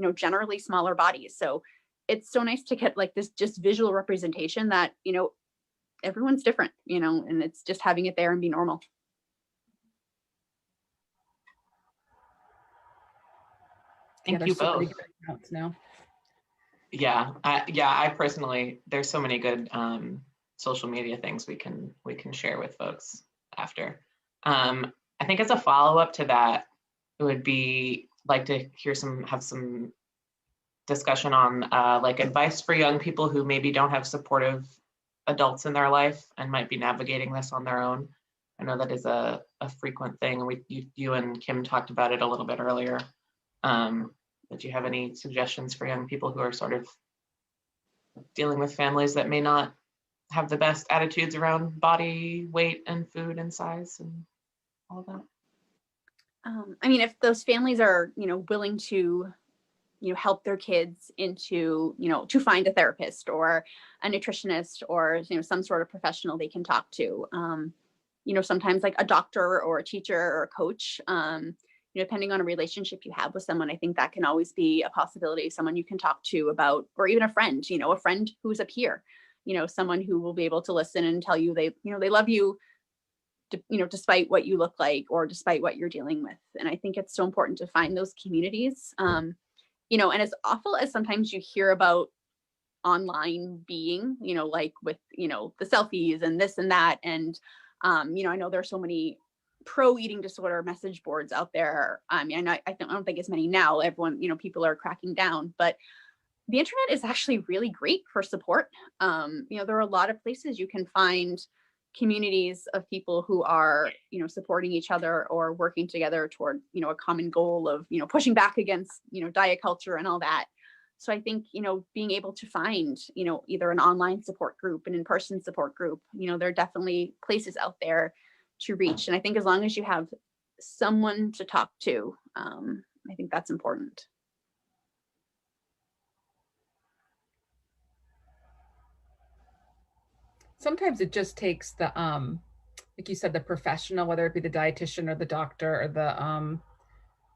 in, generally smaller bodies. So it's so nice to get like this just visual representation that, everyone's different, and it's just having it there and be normal. Thank you both. Now. Yeah, I personally, there's so many good social media things we can share with folks after. I think as a follow-up to that, it would be like to have some discussion on like advice for young people who maybe don't have supportive adults in their life and might be navigating this on their own. I know that is a frequent thing. You and Kim talked about it a little bit earlier. But do you have any suggestions for young people who are sort of dealing with families that may not have the best attitudes around body weight and food and size and all of that? I mean, if those families are, willing to, help their kids into, to find a therapist or a nutritionist or, some sort of professional they can talk to, sometimes like a doctor or a teacher or a coach, depending on a relationship you have with someone, I think that can always be a possibility. Someone you can talk to about, or even a friend who's a peer, someone who will be able to listen and tell you they love you, despite what you look like or despite what you're dealing with. And I think it's so important to find those communities, and as awful as sometimes you hear about online being, like with, the selfies and this and that. And, I know there's so many pro eating disorder message boards out there. I mean, I don't think as many now. Everyone, people are cracking down, but the internet is actually really great for support. There are a lot of places you can find communities of people who are, supporting each other or working together toward, a common goal of, pushing back against, diet culture and all that. So I think, being able to find, either an online support group, an in-person support group, there are definitely places out there to reach. And I think as long as you have someone to talk to, I think that's important. Sometimes it just takes the like you said, the professional, whether it be the dietitian or the doctor or the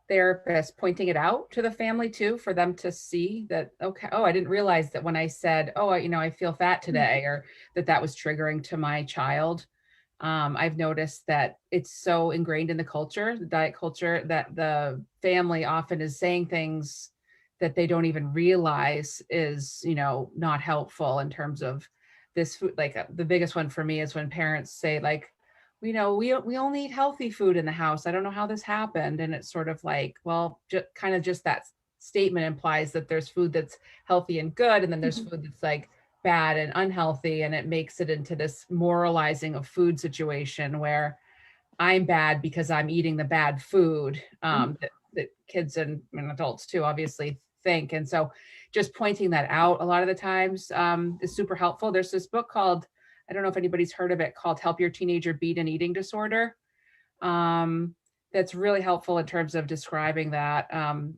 therapist, pointing it out to the family too, for them to see that, okay, oh, I didn't realize that when I said, oh, I feel fat today, or that was triggering to my child. I've noticed that it's so ingrained in the culture, the diet culture, that the family often is saying things that they don't even realize is, not helpful in terms of this food. Like the biggest one for me is when parents say like, we only eat healthy food in the house. I don't know how this happened. And it's sort of like, well, just that statement implies that there's food that's healthy and good, and then there's food that's like bad and unhealthy, and it makes it into this moralizing of food situation where I'm bad because I'm eating the bad food, that kids and adults too obviously think. And so just pointing that out a lot of the times is super helpful. There's this book called, I don't know if anybody's heard of it, called Help Your Teenager Beat an Eating Disorder. That's really helpful in terms of describing that.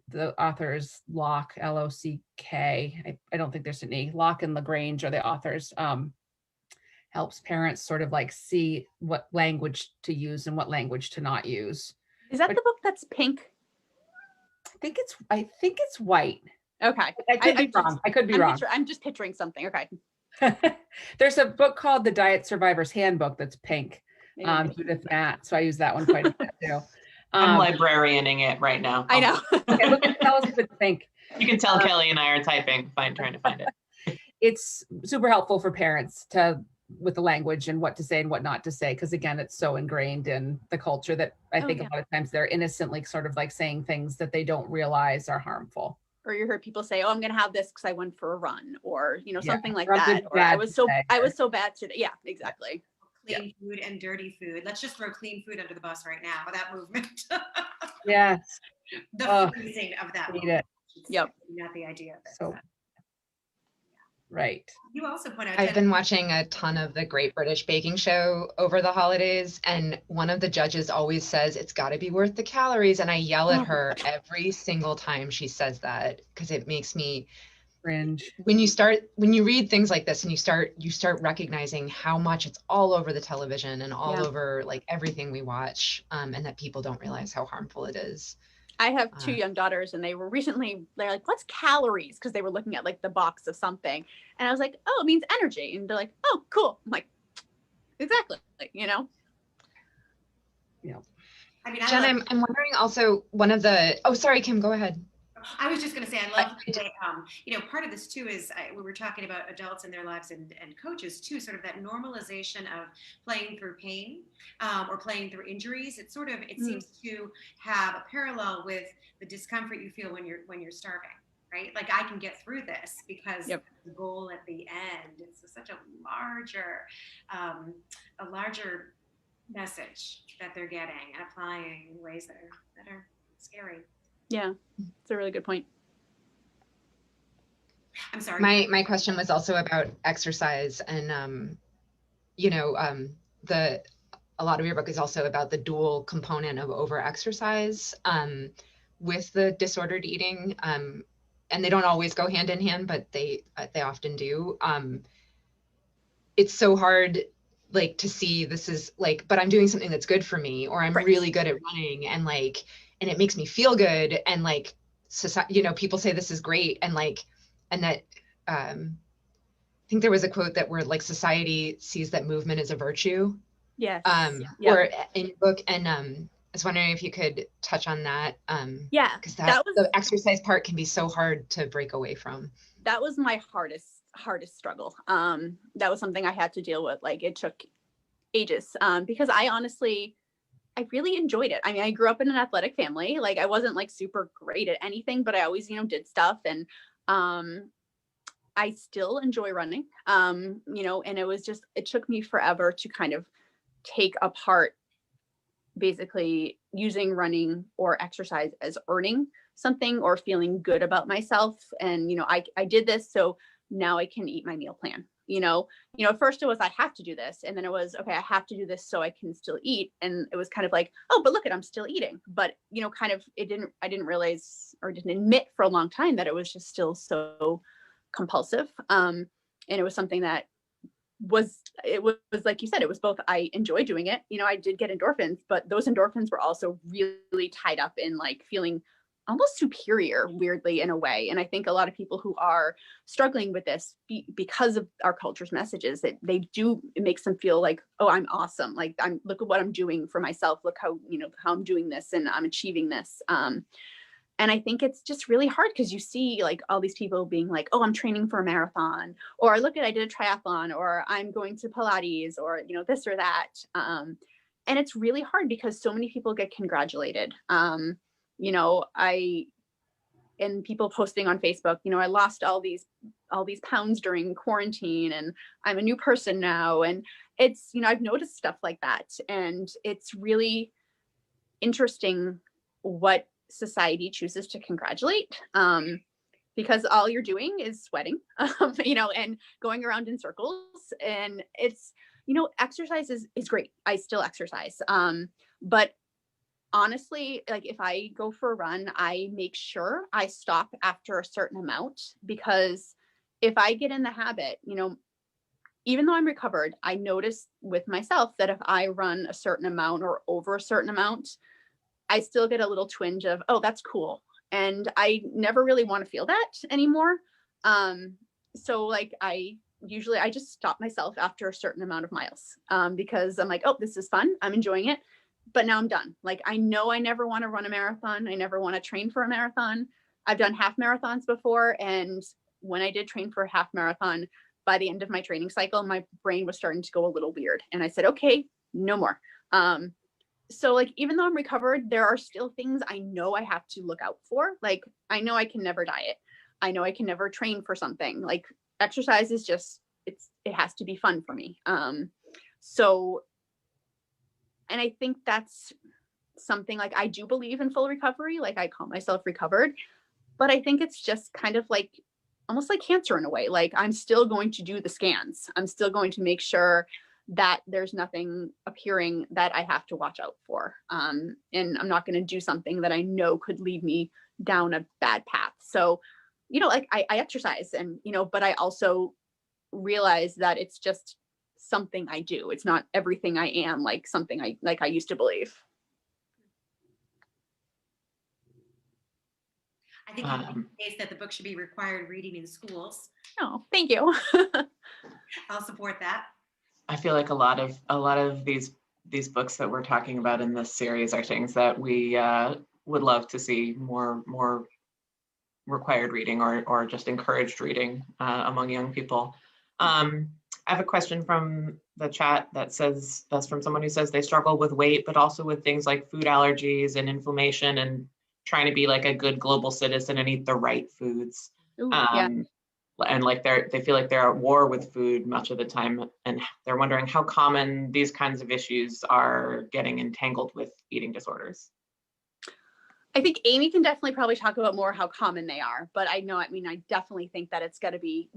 The author is Locke, L-O-C-K. I don't think there's an E. Locke and LaGrange are the authors. Helps parents sort of like see what language to use and what language to not use. Is that the book that's pink? I think it's white. Okay. I could be wrong. I could be wrong. I'm just picturing something. Okay. There's a book called The Diet Survivor's Handbook that's pink. Judith Matt. So I use that one quite a bit too. I'm librarianing it right now. I know. Okay, tell us if it's pink. You can tell Kelly and I are trying to find it. It's super helpful for parents with the language and what to say and what not to say, because again, it's so ingrained in the culture that I think a lot of times they're innocently sort of like saying things that they don't realize are harmful. Or you heard people say, oh, I'm going to have this because I went for a run, or, something like or that. Or I was so bad today. Yeah, exactly. Clean food and dirty food. Let's just throw clean food under the bus right now. That movement. Yes. The phrasing of that. Yep. Not the idea of it. So, right. You also point out. I've been watching a ton of the Great British Baking Show over the holidays, and one of the judges always says it's got to be worth the calories, and I yell at her every single time she says that, because it makes me cringe. When you read things like this and you start recognizing how much it's all over the television and all over like everything we watch, and that people don't realize how harmful it is. I have two young daughters, and they're like, what's calories? Because they were looking at like the box of something. And I was like, oh, it means energy. And they're like, oh, cool. I'm like, exactly. Yeah. I mean, Jen, I'm wondering also sorry, Kim, go ahead. I was just going to say, I love the way, part of this too is we were talking about adults in their lives and coaches too, sort of that normalization of playing through pain or playing through injuries. It seems to have a parallel with the discomfort you feel when you're starving, right? Like I can get through this because the goal at the end is such a larger message that they're getting and applying in ways that are scary. Yeah, it's a really good point. I'm sorry. My question was also about exercise, and a lot of your book is also about the dual component of over-exercise with the disordered eating, and they don't always go hand in hand, but they often do. It's so hard, like, to see this is like, but I'm doing something that's good for me, or I'm really good at running, and it makes me feel good, and like society, people say this is great, and that I think there was a quote that where like society sees that movement as a virtue. Yes. Or in your book, and I was wondering if you could touch on that. Because that was the exercise part can be so hard to break away from. That was my hardest struggle. That was something I had to deal with. Like it took ages because I really enjoyed it. I mean, I grew up in an athletic family. Like I wasn't like super great at anything, but I always, did stuff. And I still enjoy running, and it took me forever to kind of take apart basically using running or exercise as earning something or feeling good about myself. And, I did this, so now I can eat my meal plan. At first it was, I have to do this. And then it was, okay, I have to do this so I can still eat. And it was kind of like, oh, but look I'm still eating. But, I didn't realize or didn't admit for a long time that it was just still so compulsive. And it was something that it was like you said, it was both, I enjoy doing it, I did get endorphins, but those endorphins were also really tied up in like feeling almost superior, weirdly, in a way. And I think a lot of people who are struggling with this because of our culture's messages, that it makes them feel like, oh, I'm awesome. Like, look at what I'm doing for myself. Look how I'm doing this and I'm achieving this. And I think it's just really hard because you see like all these people being like, oh, I'm training for a marathon, or look at, I did a triathlon, or I'm going to Pilates, or, this or that. And it's really hard because so many people get congratulated. And people posting on Facebook, I lost all these pounds during quarantine and I'm a new person now. And it's, I've noticed stuff like that. And it's really interesting what society chooses to congratulate, because all you're doing is sweating, and going around in circles. And it's, exercise is great. I still exercise. But honestly, like if I go for a run, I make sure I stop after a certain amount, because if I get in the habit, even though I'm recovered, I notice with myself that if I run a certain amount or over a certain amount, I still get a little twinge of, oh, that's cool. And I never really want to feel that anymore. So like I just stop myself after a certain amount of miles, because I'm like, oh, this is fun. I'm enjoying it. But now I'm done. Like, I know I never want to run a marathon. I never want to train for a marathon. I've done half marathons before. And when I did train for a half marathon, by the end of my training cycle, my brain was starting to go a little weird. And I said, okay, no more. So like, even though I'm recovered, there are still things I know I have to look out for. Like, I know I can never diet. I know I can never train for something. Like, exercise is just, it has to be fun for me. And I think that's something, like, I do believe in full recovery. Like, I call myself recovered, but I think it's just kind of like, almost like cancer in a way. Like, I'm still going to do the scans. I'm still going to make sure that there's nothing appearing that I have to watch out for. And I'm not going to do something that I know could lead me down a bad path. So, like I exercise and, but I also realize that it's just something I do. It's not everything I am, like something I used to believe. I think in the case that the book should be required reading in schools. Oh, thank you. I'll support that. I feel like a lot of these books that we're talking about in this series are things that we would love to see more required reading or just encouraged reading among young people. I have a question from the chat that's from someone who says they struggle with weight, but also with things like food allergies and inflammation and trying to be like a good global citizen and eat the right foods. Ooh, yeah. And like they feel like they're at war with food much of the time, and they're wondering how common these kinds of issues are getting entangled with eating disorders. I think Amy can definitely probably talk about more how common they are, but I definitely think that it's got to be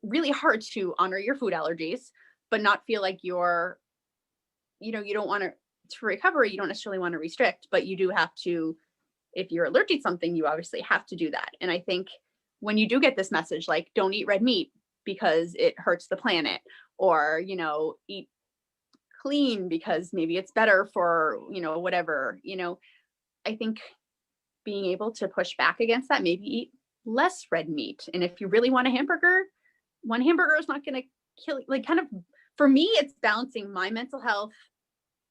really hard to honor your food allergies, but not feel like you're, you don't want to recover, you don't necessarily want to restrict, but you do have to, if you're allergic to something, you obviously have to do that. And I think when you do get this message, like, don't eat red meat because it hurts the planet, or, eat clean because maybe it's better for, whatever, I think being able to push back against that, maybe eat less red meat. And if you really want a hamburger, one hamburger is not going to kill, like, kind of, for me, it's balancing my mental health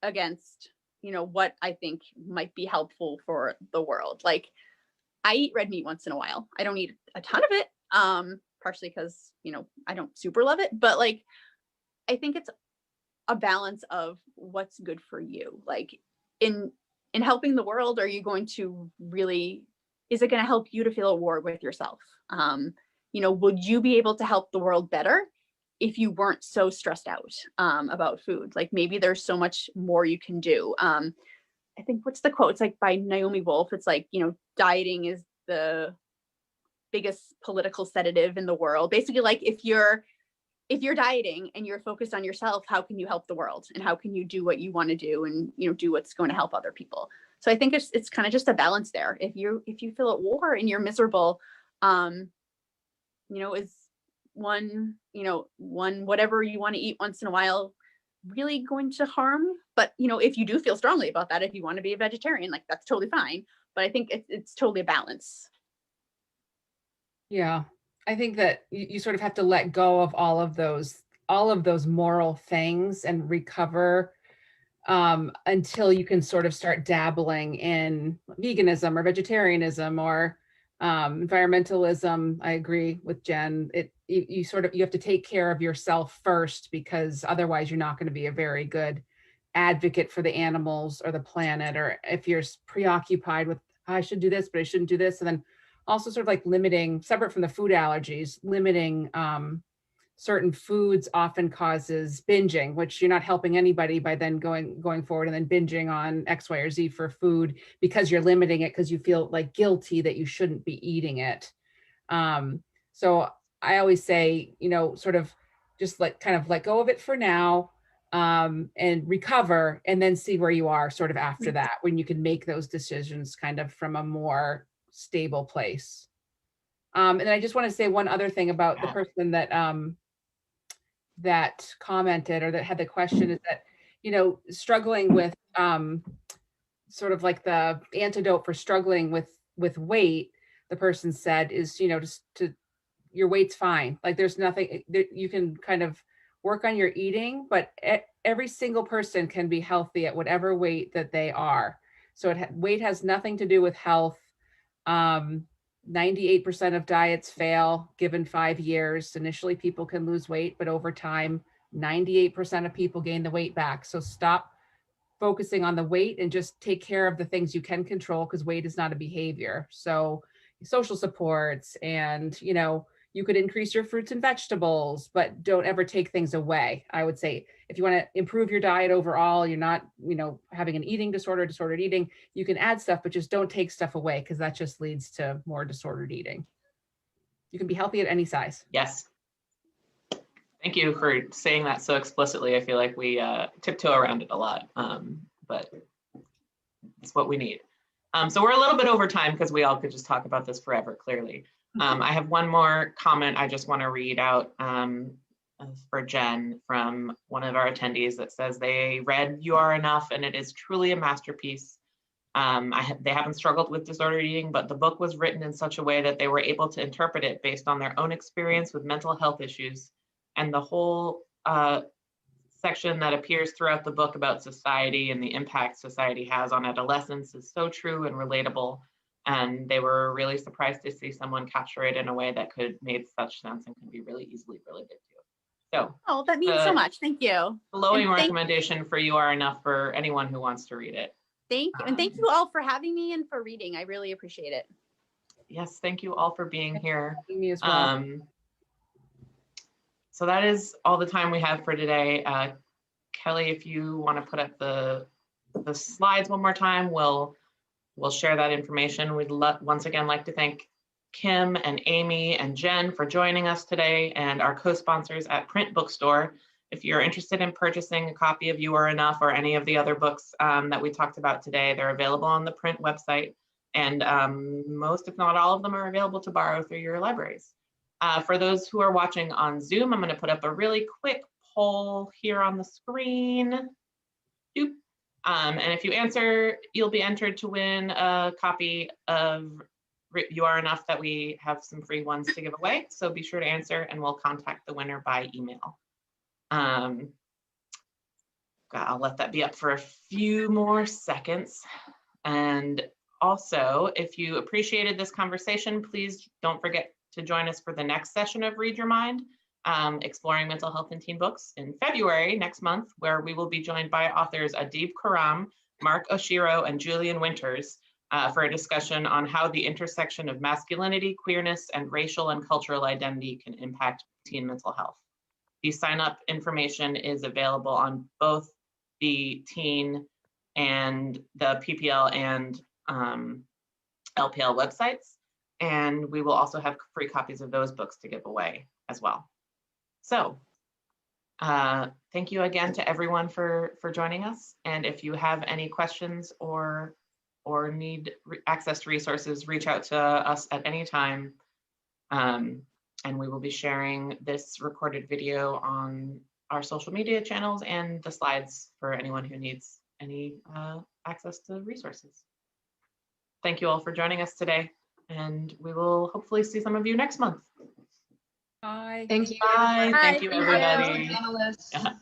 against, what I think might be helpful for the world. Like, I eat red meat once in a while. I don't eat a ton of it, partially because, I don't super love it, but like, I think it's a balance of what's good for you. Like, in helping the world, are you going to really, is it going to help you to feel at war with yourself? Would you be able to help the world better if you weren't so stressed out about food? Like, maybe there's so much more you can do. I think, what's the quote? It's like by Naomi Wolf. It's like, dieting is the biggest political sedative in the world. Basically, like, if you're dieting and you're focused on yourself, how can you help the world? And how can you do what you want to do and, do what's going to help other people? So I think it's kind of just a balance there. If you feel at war and you're miserable, whatever you want to eat once in a while really going to harm? But, if you do feel strongly about that, if you want to be a vegetarian, like that's totally fine. But I think it's totally a balance. Yeah, I think that you sort of have to let go of all of those moral things and recover until you can sort of start dabbling in veganism or vegetarianism or environmentalism. I agree with Jen. You have to take care of yourself first, because otherwise you're not going to be a very good advocate for the animals or the planet. Or if you're preoccupied with, I should do this, but I shouldn't do this. And then also sort of like limiting, separate from the food allergies, limiting certain foods often causes binging, which you're not helping anybody by then going forward and then binging on X, Y, or Z for food, because you're limiting it because you feel like guilty that you shouldn't be eating it. So I always say, sort of just let go of it for now, and recover, and then see where you are sort of after that, when you can make those decisions kind of from a more stable place. And I just want to say one other thing about the person that commented or that had the question, is that, struggling with sort of like the antidote for struggling with weight, the person said, is, just your weight's fine. Like there's nothing you can kind of work on your eating, but every single person can be healthy at whatever weight that they are. So weight has nothing to do with health. 98% of diets fail given 5 years. Initially, people can lose weight, but over time, 98% of people gain the weight back. So stop focusing on the weight and just take care of the things you can control, because weight is not a behavior. So social supports, and, you could increase your fruits and vegetables, but don't ever take things away. I would say if you want to improve your diet overall, you're not, having an eating disorder, disordered eating, you can add stuff, but just don't take stuff away, because that just leads to more disordered eating. You can be healthy at any size. Yes. Thank you for saying that so explicitly. I feel like we tiptoe around it a lot, but it's what we need. So we're a little bit over time, because we all could just talk about this forever, clearly. I have one more comment I just want to read out for Jen from one of our attendees, that says they read You Are Enough, and it is truly a masterpiece. They haven't struggled with disordered eating, but the book was written in such a way that they were able to interpret it based on their own experience with mental health issues. And the whole section that appears throughout the book about society and the impact society has on adolescents is so true and relatable. And they were really surprised to see someone capture it in a way that made such sense and could be really easily related to. So, that means so much. Thank you. Glowing recommendation for You Are Enough for anyone who wants to read it. Thank you. And thank you all for having me and for reading. I really appreciate it. Yes, thank you all for being here. Me as well. So that is all the time we have for today. Kelly, if you want to put up the slides one more time, we'll share that information. We'd once again like to thank Kim and Amy and Jen for joining us today, and our co-sponsors at Print Bookstore. If you're interested in purchasing a copy of You Are Enough or any of the other books that we talked about today, they're available on the Print website, and most, if not all of them, are available to borrow through your libraries. For those who are watching on Zoom, I'm going to put up a really quick poll here on the screen. Doop. And if you answer, you'll be entered to win a copy of You Are Enough, that we have some free ones to give away. So be sure to answer, and we'll contact the winner by email. I'll let that be up for a few more seconds. And also, if you appreciated this conversation, please don't forget to join us for the next session of Read Your Mind, exploring mental health in teen books, in February next month, where we will be joined by authors Adib Karam, Mark Oshiro, and Julian Winters for a discussion on how the intersection of masculinity, queerness, and racial and cultural identity can impact teen mental health. The sign-up information is available on both the teen and the PPL and LPL websites, and we will also have free copies of those books to give away as well. So thank you again to everyone for joining us. And if you have any questions or need access to resources, reach out to us at any time. And And we will be sharing this recorded video on our social media channels and the slides for anyone who needs any access to resources. Thank you all for joining us today, and we will hopefully see some of you next month. Bye. Thank you. Bye. Bye. Thank you, Thank you. everybody. Panelists. Yeah.